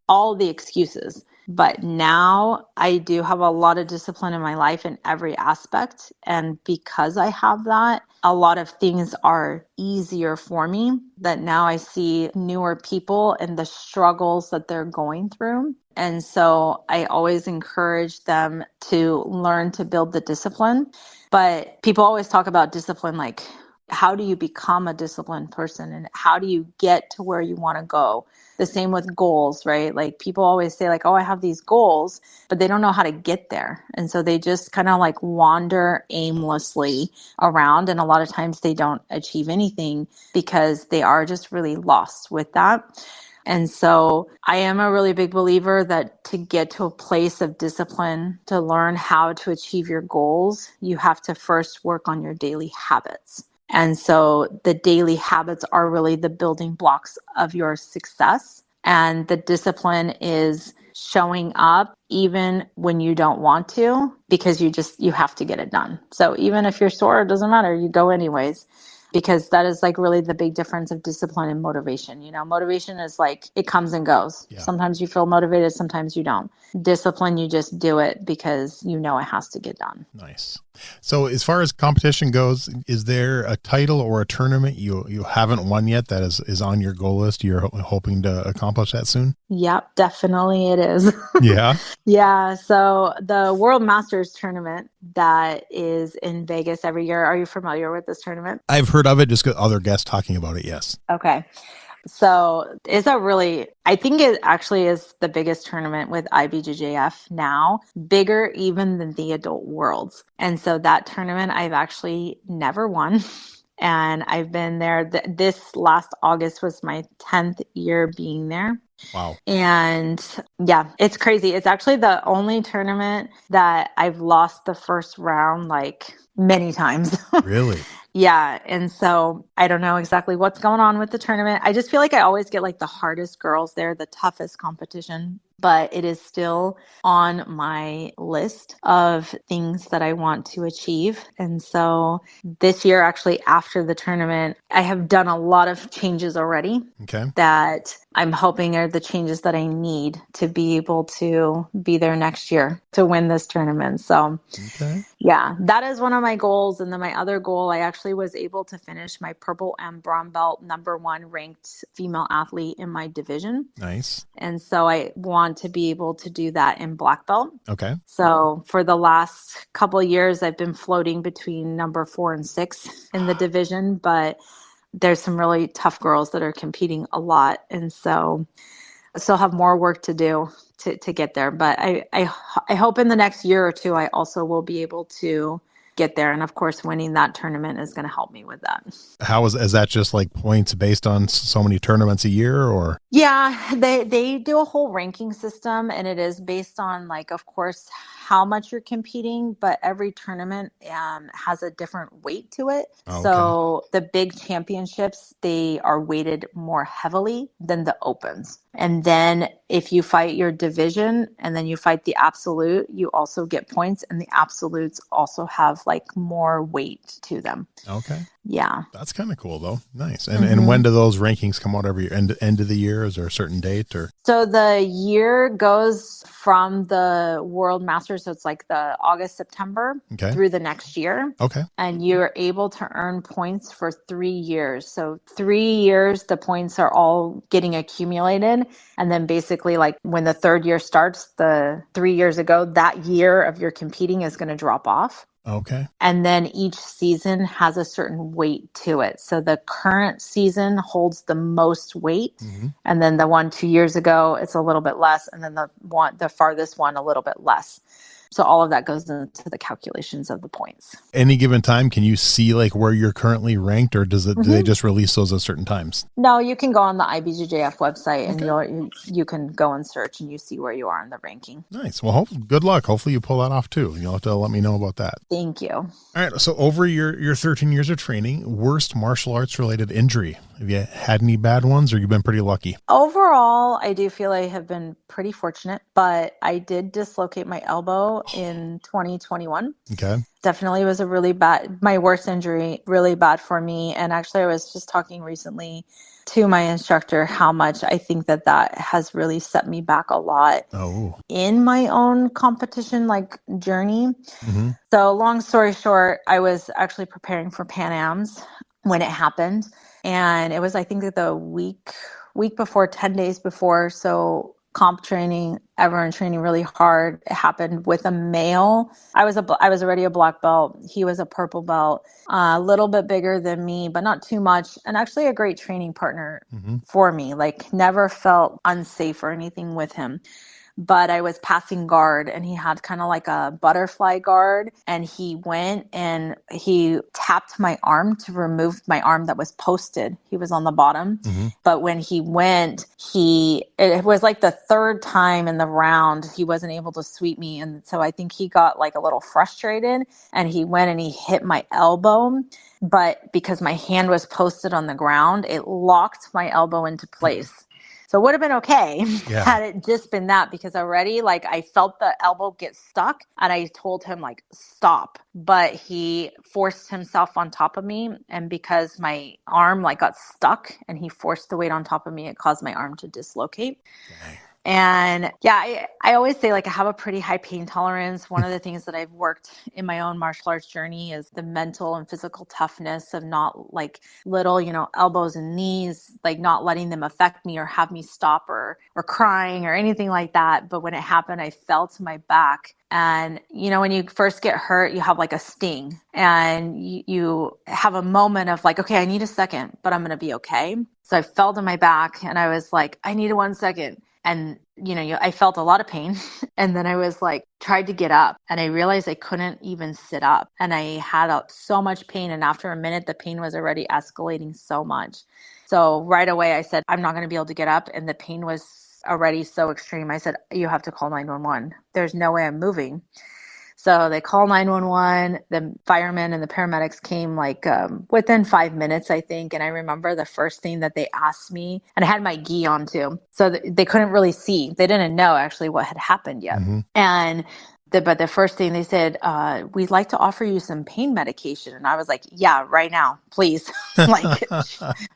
All the excuses. But now I do have a lot of discipline in my life in every aspect. And because I have that, a lot of things are easier for me, that now I see newer people and the struggles that they're going through. And so I always encourage them to learn to build the discipline. But people always talk about discipline, like, how do you become a disciplined person and how do you get to where you want to go? The same with goals, right? Like people always say like, oh, I have these goals, but they don't know how to get there. And so they just kind of like wander aimlessly around. And a lot of times they don't achieve anything because they are just really lost with that. And so I am a really big believer that to get to a place of discipline, to learn how to achieve your goals, you have to first work on your daily habits. And so the daily habits are really the building blocks of your success. And the discipline is showing up even when you don't want to, because you have to get it done. So even if you're sore, it doesn't matter. You go anyways, because that is like really the big difference of discipline and motivation. Motivation is like, it comes and goes. Yeah. Sometimes you feel motivated, sometimes you don't. Discipline, you just do it because you know it has to get done. Nice. So as far as competition goes, is there a title or a tournament you haven't won yet that is on your goal list? You're hoping to accomplish that soon? Yep, definitely it is. Yeah. Yeah. So the World Masters tournament that is in Vegas every year. Are you familiar with this tournament? I've heard of it, just got other guests talking about it. Yes. Okay. So I think it actually is the biggest tournament with IBJJF now, bigger even than the adult worlds. And so that tournament I've actually never won. And I've been there. This last August was my 10th year being there. Wow. And yeah, it's crazy. It's actually the only tournament that I've lost the first round like many times. Really? Yeah. And so I don't know exactly what's going on with the tournament. I just feel like I always get like the hardest girls there, the toughest competition, but it is still on my list of things that I want to achieve. And so this year, actually, after the tournament, I have done a lot of changes already. Okay. That I'm hoping are the changes that I need to be able to be there next year to win this tournament. So Okay. yeah, that is one of my goals. And then my other goal, I actually was able to finish my purple and brown belt #1 ranked female athlete in my division. Nice. And so I want to be able to do that in black belt. Okay. So for the last couple of years, I've been floating between number 4 and 6 in the division, but there's some really tough girls that are competing a lot. And so I still have more work to do to get there. But I hope in the next year or two, I also will be able to get there. And of course, winning that tournament is going to help me with that. How is that just like points based on so many tournaments a year or? Yeah, they do a whole ranking system, and it is based on like, of course, how much you're competing, but every tournament has a different weight to it. Oh, okay. So the big championships, they are weighted more heavily than the opens. And then if you fight your division and then you fight the absolute, you also get points, and the absolutes also have like more weight to them. Okay. Yeah. That's kind of cool though. Nice. And when do those rankings come out every year? End of the year? Is there a certain date or? So the year goes from the World Masters. So it's like the August, September through the next year. Okay. And you're able to earn points for 3 years. So 3 years, the points are all getting accumulated. And then basically like when the third year starts, the 3 years ago, that year of your competing is going to drop off. Okay. And then each season has a certain weight to it. So the current season holds the most weight. And then the one 2 years ago, it's a little bit less. And then the farthest one, a little bit less. So all of that goes into the calculations of the points. Any given time, can you see like where you're currently ranked, or do they just release those at certain times? No, you can go on the IBJJF website and you can go and search and you see where you are in the ranking. Nice. Well, good luck. Hopefully you pull that off too. You'll have to let me know about that. Thank you. All right. So over your 13 years of training, worst martial arts related injury. Have you had any bad ones, or you've been pretty lucky? Overall, I do feel I have been pretty fortunate, but I did dislocate my elbow in 2021. Okay. Definitely was my worst injury, really bad for me. And actually, I was just talking recently to my instructor how much I think that has really set me back a lot in my own competition journey. So long story short, I was actually preparing for Pan Ams when it happened. And it was, I think, the week before, 10 days before. So comp training, everyone training really hard. It happened with a male. I was already a black belt. He was a purple belt, a little bit bigger than me, but not too much. And actually a great training partner for me, like never felt unsafe or anything with him. But I was passing guard and he had kind of like a butterfly guard, and he went and he tapped my arm to remove my arm that was posted. He was on the bottom. But when he went, it was like the third time in the round, he wasn't able to sweep me. And so I think he got like a little frustrated and he went and he hit my elbow. But because my hand was posted on the ground, it locked my elbow into place. So it would have been okay had it just been that, because already I felt the elbow get stuck and I told him stop, but he forced himself on top of me. And because my arm got stuck and he forced the weight on top of me, it caused my arm to dislocate. Dang. And yeah, I always say I have a pretty high pain tolerance. One of the things that I've worked in my own martial arts journey is the mental and physical toughness of not little, elbows and knees, not letting them affect me or have me stop or crying or anything like that. But when it happened, I fell to my back. And, when you first get hurt, you have a sting and you have a moment of okay, I need a second, but I'm going to be okay. So I fell to my back and I was I needed 1 second. And, I felt a lot of pain. And then I was like, tried to get up and I realized I couldn't even sit up. And I had so much pain. And after a minute, the pain was already escalating so much. So right away, I said, I'm not going to be able to get up. And the pain was already so extreme. I said, you have to call 911. There's no way I'm moving. So they call 911. The firemen and the paramedics came within 5 minutes, I think. And I remember the first thing that they asked me, and I had my gi on too. So they couldn't really see. They didn't know actually what had happened yet. And but the first thing they said, we'd like to offer you some pain medication. And I was like, yeah, right now, please. Like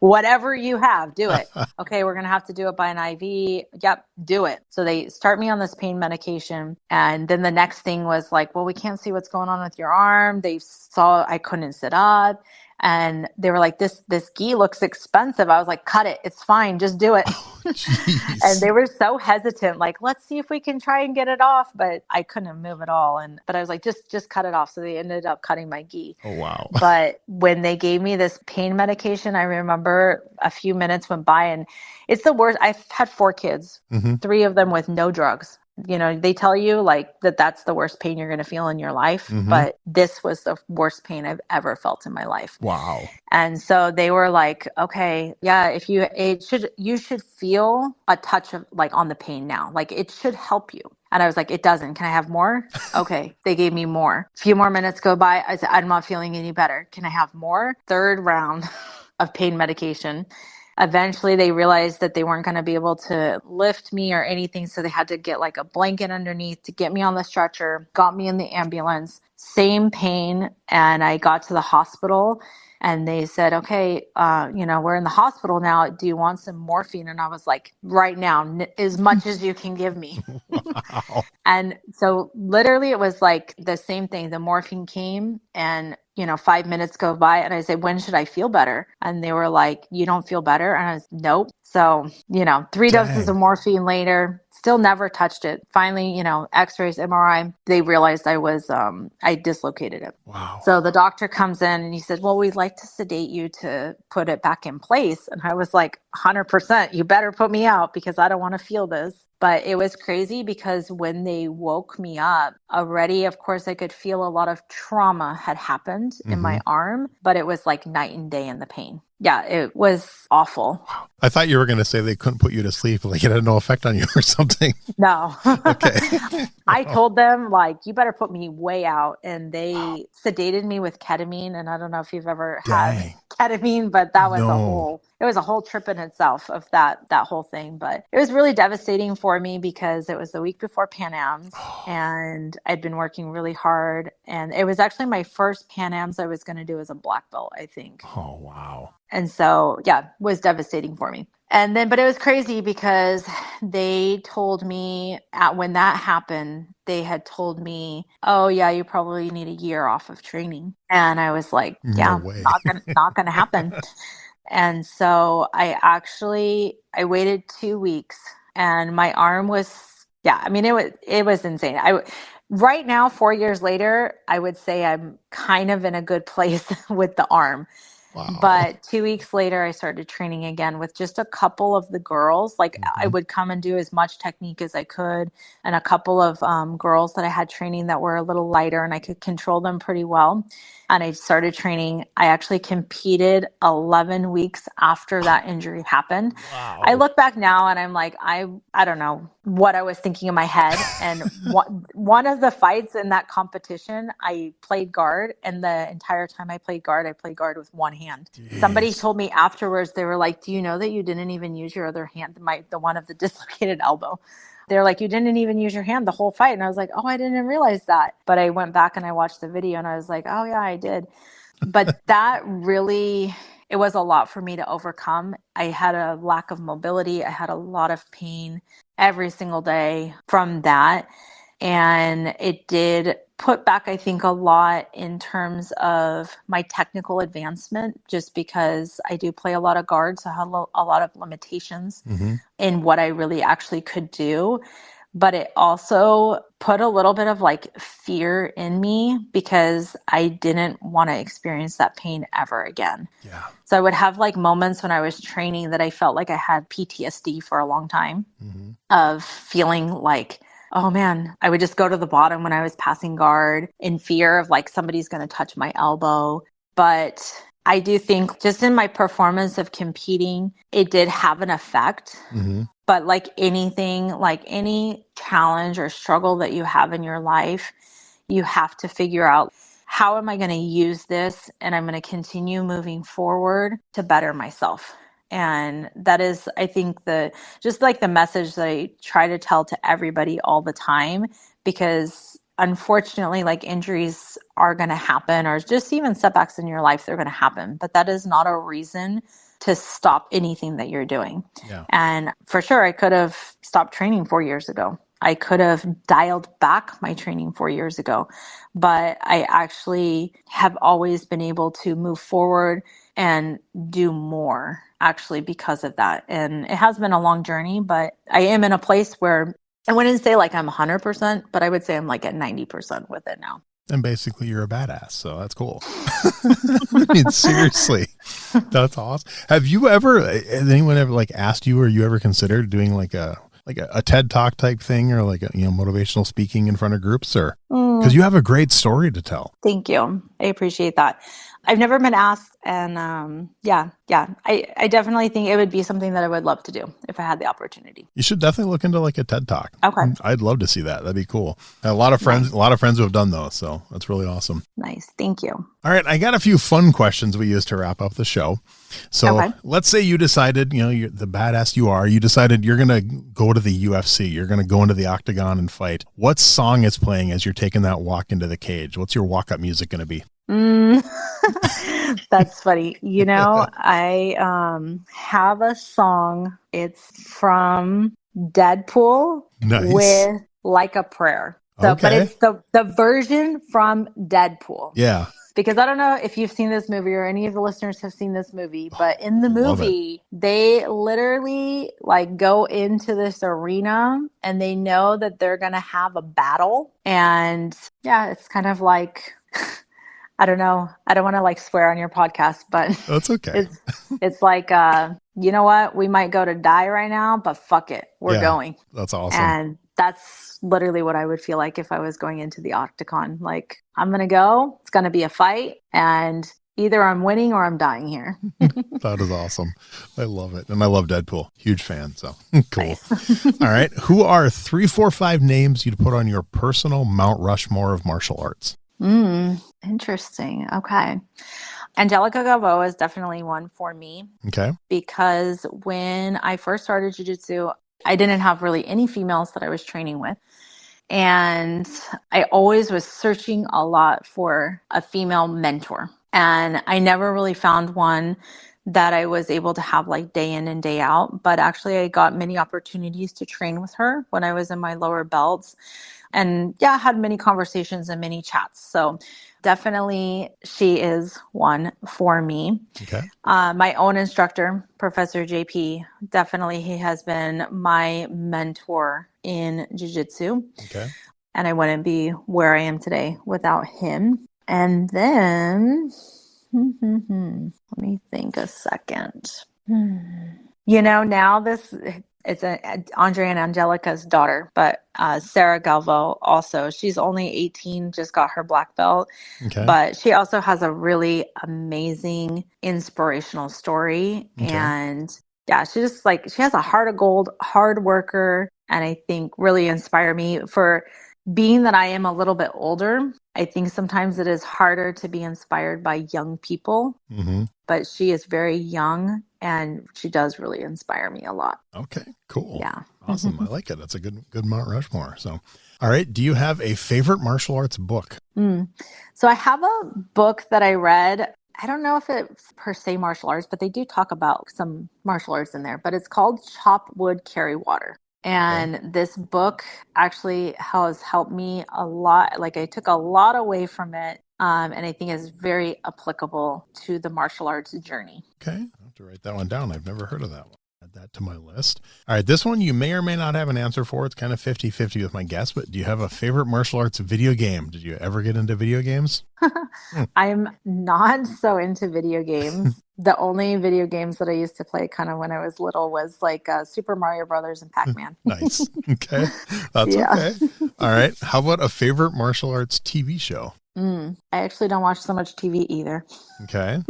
whatever you have, do it. Okay, we're going to have to do it by an IV. Yep, do it. So they start me on this pain medication. And then the next thing was like, well, we can't see what's going on with your arm. They saw I couldn't sit up. And they were like, this gi looks expensive. I was like, cut it. It's fine. Just do it. And they were so hesitant, like, let's see if we can try and get it off. But I couldn't move at all. But I was like, just cut it off. So they ended up cutting my gi. Oh, wow. But when they gave me this pain medication, I remember a few minutes went by and it's the worst. I've had 4 kids, 3 of them with no drugs. They tell you like that's the worst pain you're going to feel in your life. But this was the worst pain I've ever felt in my life. Wow. And so they were like, okay, yeah, you should feel a touch of like on the pain now, like it should help you. And I was like, it doesn't. Can I have more? Okay. They gave me more. A few more minutes go by. I said, I'm not feeling any better. Can I have more? 3rd round of pain medication. Eventually, they realized that they weren't going to be able to lift me or anything. So they had to get like a blanket underneath to get me on the stretcher, got me in the ambulance, same pain. And I got to the hospital and they said, okay, we're in the hospital now. Do you want some morphine? And I was like, right now, as much as you can give me. Wow. And so literally it was like the same thing. The morphine came and 5 minutes go by and I said, when should I feel better? And they were like, you don't feel better? And I was, nope. So, 3 doses of morphine later, still never touched it. Finally, x-rays, MRI, they realized I dislocated it. Wow. So the doctor comes in and he said, well, we'd like to sedate you to put it back in place. And I was like, 100%, you better put me out because I don't want to feel this. But it was crazy because when they woke me up already, of course, I could feel a lot of trauma had happened in my arm, but it was like night and day in the pain. Yeah, it was awful. Wow. I thought you were going to say they couldn't put you to sleep, like it had no effect on you or something. No. Okay. I told them, like, you better put me way out. And they sedated me with ketamine. And I don't know if you've ever had ketamine, but that was it was a whole trip in itself of that whole thing. But it was really devastating for me because it was the week before Pan Ams and I'd been working really hard. And it was actually my first Pan Ams I was going to do as a black belt, I think. Oh, wow. And so, yeah, it was devastating for me. But it was crazy because they told me when that happened, they had told me, oh yeah, you probably need a year off of training. And I was like, yeah, not gonna happen. And so I waited 2 weeks and my arm was, it was insane. Right now, 4 years later, I would say I'm kind of in a good place with the arm. Wow. But 2 weeks later, I started training again with just a couple of the girls. Like I would come and do as much technique as I could. And a couple of girls that I had training that were a little lighter and I could control them pretty well. And I started training. I actually competed 11 weeks after that injury happened. Wow. I look back now and I'm like, I don't know what I was thinking in my head. And one of the fights in that competition, I played guard. And the entire time I played guard with one hand. Jeez. Somebody told me afterwards, they were like, do you know that you didn't even use your other hand, the one of the dislocated elbow? They're like, you didn't even use your hand the whole fight. And I was like, oh, I didn't realize that. But I went back and I watched the video and I was like, oh yeah, I did. But that really, it was a lot for me to overcome. I had a lack of mobility. I had a lot of pain every single day from that. And it did put back, I think, a lot in terms of my technical advancement, just because I do play a lot of guards. So I had a lot of limitations in what I really actually could do. but it also put a little bit of like fear in me because I didn't want to experience that pain ever again. Yeah. So I would have like moments when I was training that I felt like I had PTSD for a long time of feeling like, oh man, I would just go to the bottom when I was passing guard in fear of like somebody's going to touch my elbow. But I do think just in my performance of competing, it did have an effect. But like anything, like any challenge or struggle that you have in your life, you have to figure out, how am I going to use this? And I'm going to continue moving forward to better myself. And that is, I think, just like the message that I try to tell to everybody all the time, because unfortunately, like injuries are going to happen, or just even setbacks in your life, they're going to happen. But that is not a reason to stop anything that you're doing. Yeah. And for sure, I could have stopped training 4 years ago. I could have dialed back my training 4 years ago, but I actually have always been able to move forward and do more actually because of that. And it has been a long journey, but I am in a place where I wouldn't say like I'm 100%, but I would say I'm like at 90% with it now. And basically you're a badass. So that's cool. I mean, seriously, that's awesome. Has anyone ever like asked you, or you ever considered doing like a TED Talk type thing, or like a, motivational speaking in front of groups, or because you have a great story to tell? Thank you. I appreciate that. I've never been asked, and I definitely think it would be something that I would love to do if I had the opportunity. You should definitely look into like a TED Talk. Okay. I'd love to see that. That'd be cool. I have a lot of friends who have done those, so that's really awesome. Nice. Thank you. All right, I got a few fun questions we use to wrap up the show. So let's say you decided, you're the badass you decided you're going to go to the UFC. You're going to go into the octagon and fight. What song is playing as you're taking that walk into the cage? What's your walk-up music going to be? That's funny. I have a song. It's from Deadpool with Like a Prayer. So, but it's the version from Deadpool. Yeah. Because I don't know if you've seen this movie or any of the listeners have seen this movie, but in the movie, they literally like go into this arena and they know that they're going to have a battle. And yeah, it's kind of like, I don't know. I don't want to like swear on your podcast, but that's okay. It's like, you know what? We might go to die right now, but fuck it. We're going. That's awesome. And that's literally what I would feel like if I was going into the octagon. Like, I'm going to go. It's going to be a fight. And either I'm winning or I'm dying here. That is awesome. I love it. And I love Deadpool. Huge fan. So cool. Nice. All right. Who are 3, 4, 5 names you'd put on your personal Mount Rushmore of martial arts? Interesting. Okay. Angelica Galvao is definitely one for me. Okay. Because when I first started jiu-jitsu, I didn't have really any females that I was training with. And I always was searching a lot for a female mentor. And I never really found one that I was able to have like day in and day out. But actually, I got many opportunities to train with her when I was in my lower belts. And yeah, had many conversations and many chats. So definitely she is one for me. Okay. My own instructor, Professor JP, definitely he has been my mentor in jiu-jitsu. Okay. And I wouldn't be where I am today without him. And then, let me think a second. Now it's Andre and Angelica's daughter, but Sarah Galvao also. She's only 18, just got her black belt. Okay. But she also has a really amazing inspirational story. Okay. And yeah, she has a heart of gold, hard worker, and I think really inspire me for being that I am a little bit older. I think sometimes it is harder to be inspired by young people, but she is very young and she does really inspire me a lot. Okay, cool. Yeah. Awesome. I like it. That's a good Mount Rushmore. So, all right. Do you have a favorite martial arts book? So I have a book that I read. I don't know if it's per se martial arts, but they do talk about some martial arts in there, but it's called Chop Wood, Carry Water. And this book actually has helped me a lot. Like I took a lot away from it. And I think is very applicable to the martial arts journey. Okay. I'll have to write that one down. I've never heard of that one. that to my list. All right. This one you may or may not have an answer for. It's kind of 50-50 with my guess, but do you have a favorite martial arts video game? Did you ever get into video games? I'm not so into video games. The only video games that I used to play kind of when I was little was like Super Mario Brothers and Pac-Man. Nice. Okay. That's okay. All right. How about a favorite martial arts TV show? I actually don't watch so much TV either. Okay.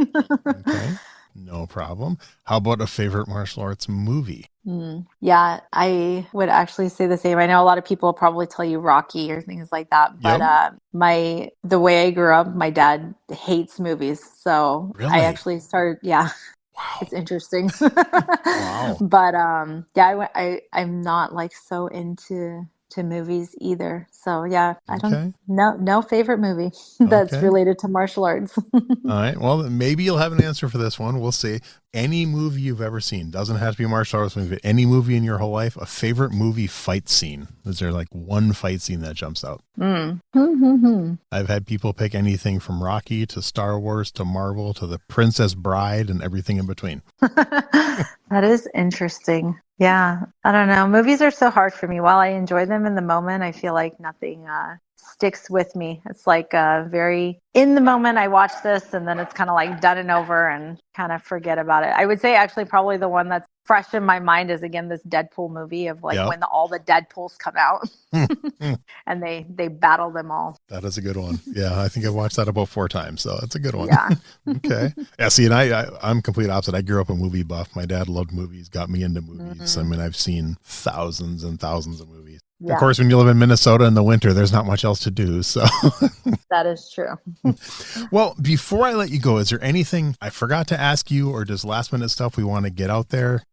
Okay. No problem. How about a favorite martial arts movie? Yeah, I would actually say the same. I know a lot of people probably tell you Rocky or things like that, but the way I grew up, my dad hates movies. So Really? I actually started, Wow. it's interesting. Wow. But I'm not like so into movies either. So yeah, I don't no favorite movie that's related to martial arts. All right. Well, maybe you'll have an answer for this one. We'll see. Any movie you've ever seen, doesn't have to be a martial arts movie, but any movie in your whole life, a favorite movie fight scene. Is there like one fight scene that jumps out? I've had people pick anything from Rocky to Star Wars to Marvel to The Princess Bride and everything in between. That is interesting. Yeah. I don't know. Movies are so hard for me. While I enjoy them in the moment, I feel like nothing sticks with me. It's like very in the moment I watch this and then it's kind of like done and over and kind of forget about it. I would say actually probably the one that's fresh in my mind is again this Deadpool movie of like when all the Deadpools come out and they battle them all. That is a good one. Yeah, I think I've watched that about 4 times, so that's a good one. Yeah. Okay. Yeah, see, and I'm complete opposite. I grew up a movie buff. My dad loved movies, got me into movies. I mean, I've seen thousands and thousands of movies. Yeah. Of course, when you live in Minnesota in the winter, there's not much else to do. So that is true. Well, before I let you go, is there anything I forgot to ask you or just last minute stuff we want to get out there?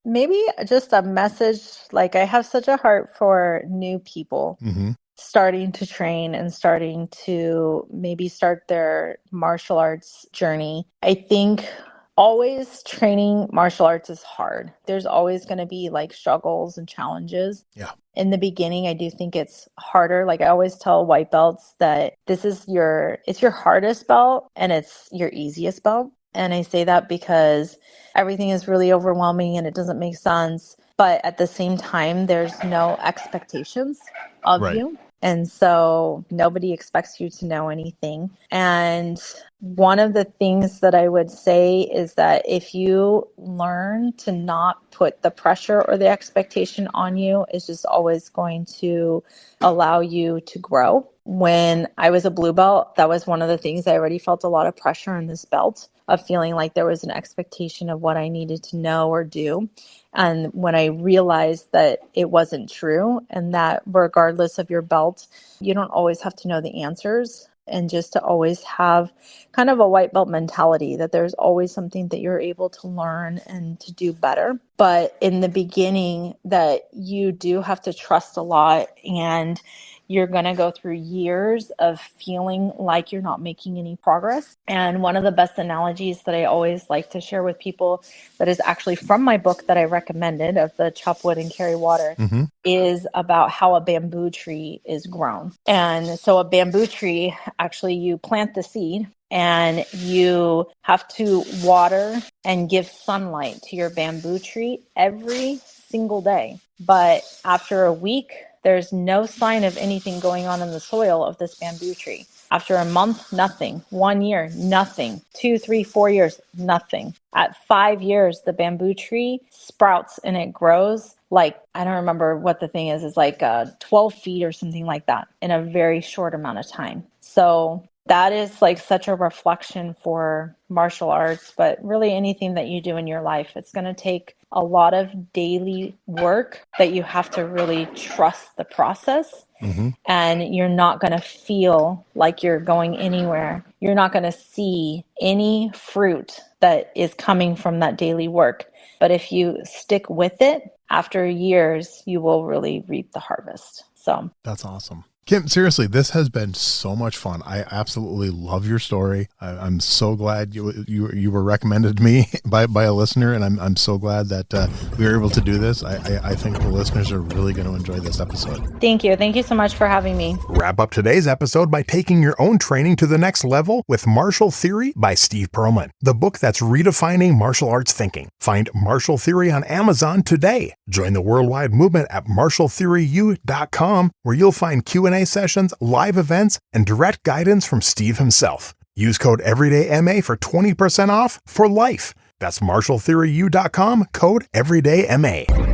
Maybe just a message. Like I have such a heart for new people starting to train and starting to maybe start their martial arts journey. I think always training martial arts is hard. There's always going to be like struggles and challenges. Yeah. In the beginning, I do think it's harder. Like I always tell white belts that it's your hardest belt and it's your easiest belt. And I say that because everything is really overwhelming and it doesn't make sense. But at the same time, there's no expectations of you. And so nobody expects you to know anything. And one of the things that I would say is that if you learn to not put the pressure or the expectation on you, it's just always going to allow you to grow. When I was a blue belt, that was one of the things I already felt a lot of pressure in this belt of feeling like there was an expectation of what I needed to know or do. And when I realized that it wasn't true and that regardless of your belt, you don't always have to know the answers, and just to always have kind of a white belt mentality that there's always something that you're able to learn and to do better. But in the beginning that you do have to trust a lot, and you're going to go through years of feeling like you're not making any progress. And one of the best analogies that I always like to share with people that is actually from my book that I recommended of the Chop Wood and Carry Water is about how a bamboo tree is grown. And so a bamboo tree, actually you plant the seed and you have to water and give sunlight to your bamboo tree every single day. But after a week, there's no sign of anything going on in the soil of this bamboo tree. After a month, nothing. 1 year, nothing. 2, 3, 4 years, nothing. At 5 years, the bamboo tree sprouts and it grows like, I don't remember what the thing is. It's like 12 feet or something like that in a very short amount of time. So that is like such a reflection for martial arts, but really anything that you do in your life. It's going to take a lot of daily work that you have to really trust the process. And you're not going to feel like you're going anywhere. You're not going to see any fruit that is coming from that daily work. But if you stick with it, after years, you will really reap the harvest. So that's awesome. Kim, seriously, this has been so much fun. I absolutely love your story. I'm so glad you were recommended to me by a listener, and I'm so glad that we were able to do this. I think the listeners are really going to enjoy this episode. Thank you. Thank you so much for having me. Wrap up today's episode by taking your own training to the next level with Martial Theory by Steve Perlman, the book that's redefining martial arts thinking. Find Martial Theory on Amazon today. Join the worldwide movement at martialtheoryu.com, where you'll find Q&A sessions, live events, and direct guidance from Steve himself. Use code EverydayMA for 20% off for life. That's martialtheoryu.com, code EverydayMA.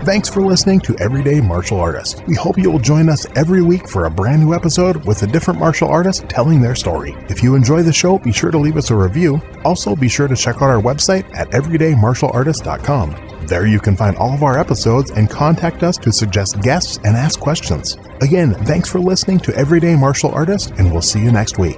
Thanks for listening to Everyday Martial Artist. We hope you will join us every week for a brand new episode with a different martial artist telling their story. If you enjoy the show, be sure to leave us a review. Also, be sure to check out our website at everydaymartialartist.com. There you can find all of our episodes and contact us to suggest guests and ask questions. Again, thanks for listening to Everyday Martial Artist, and we'll see you next week.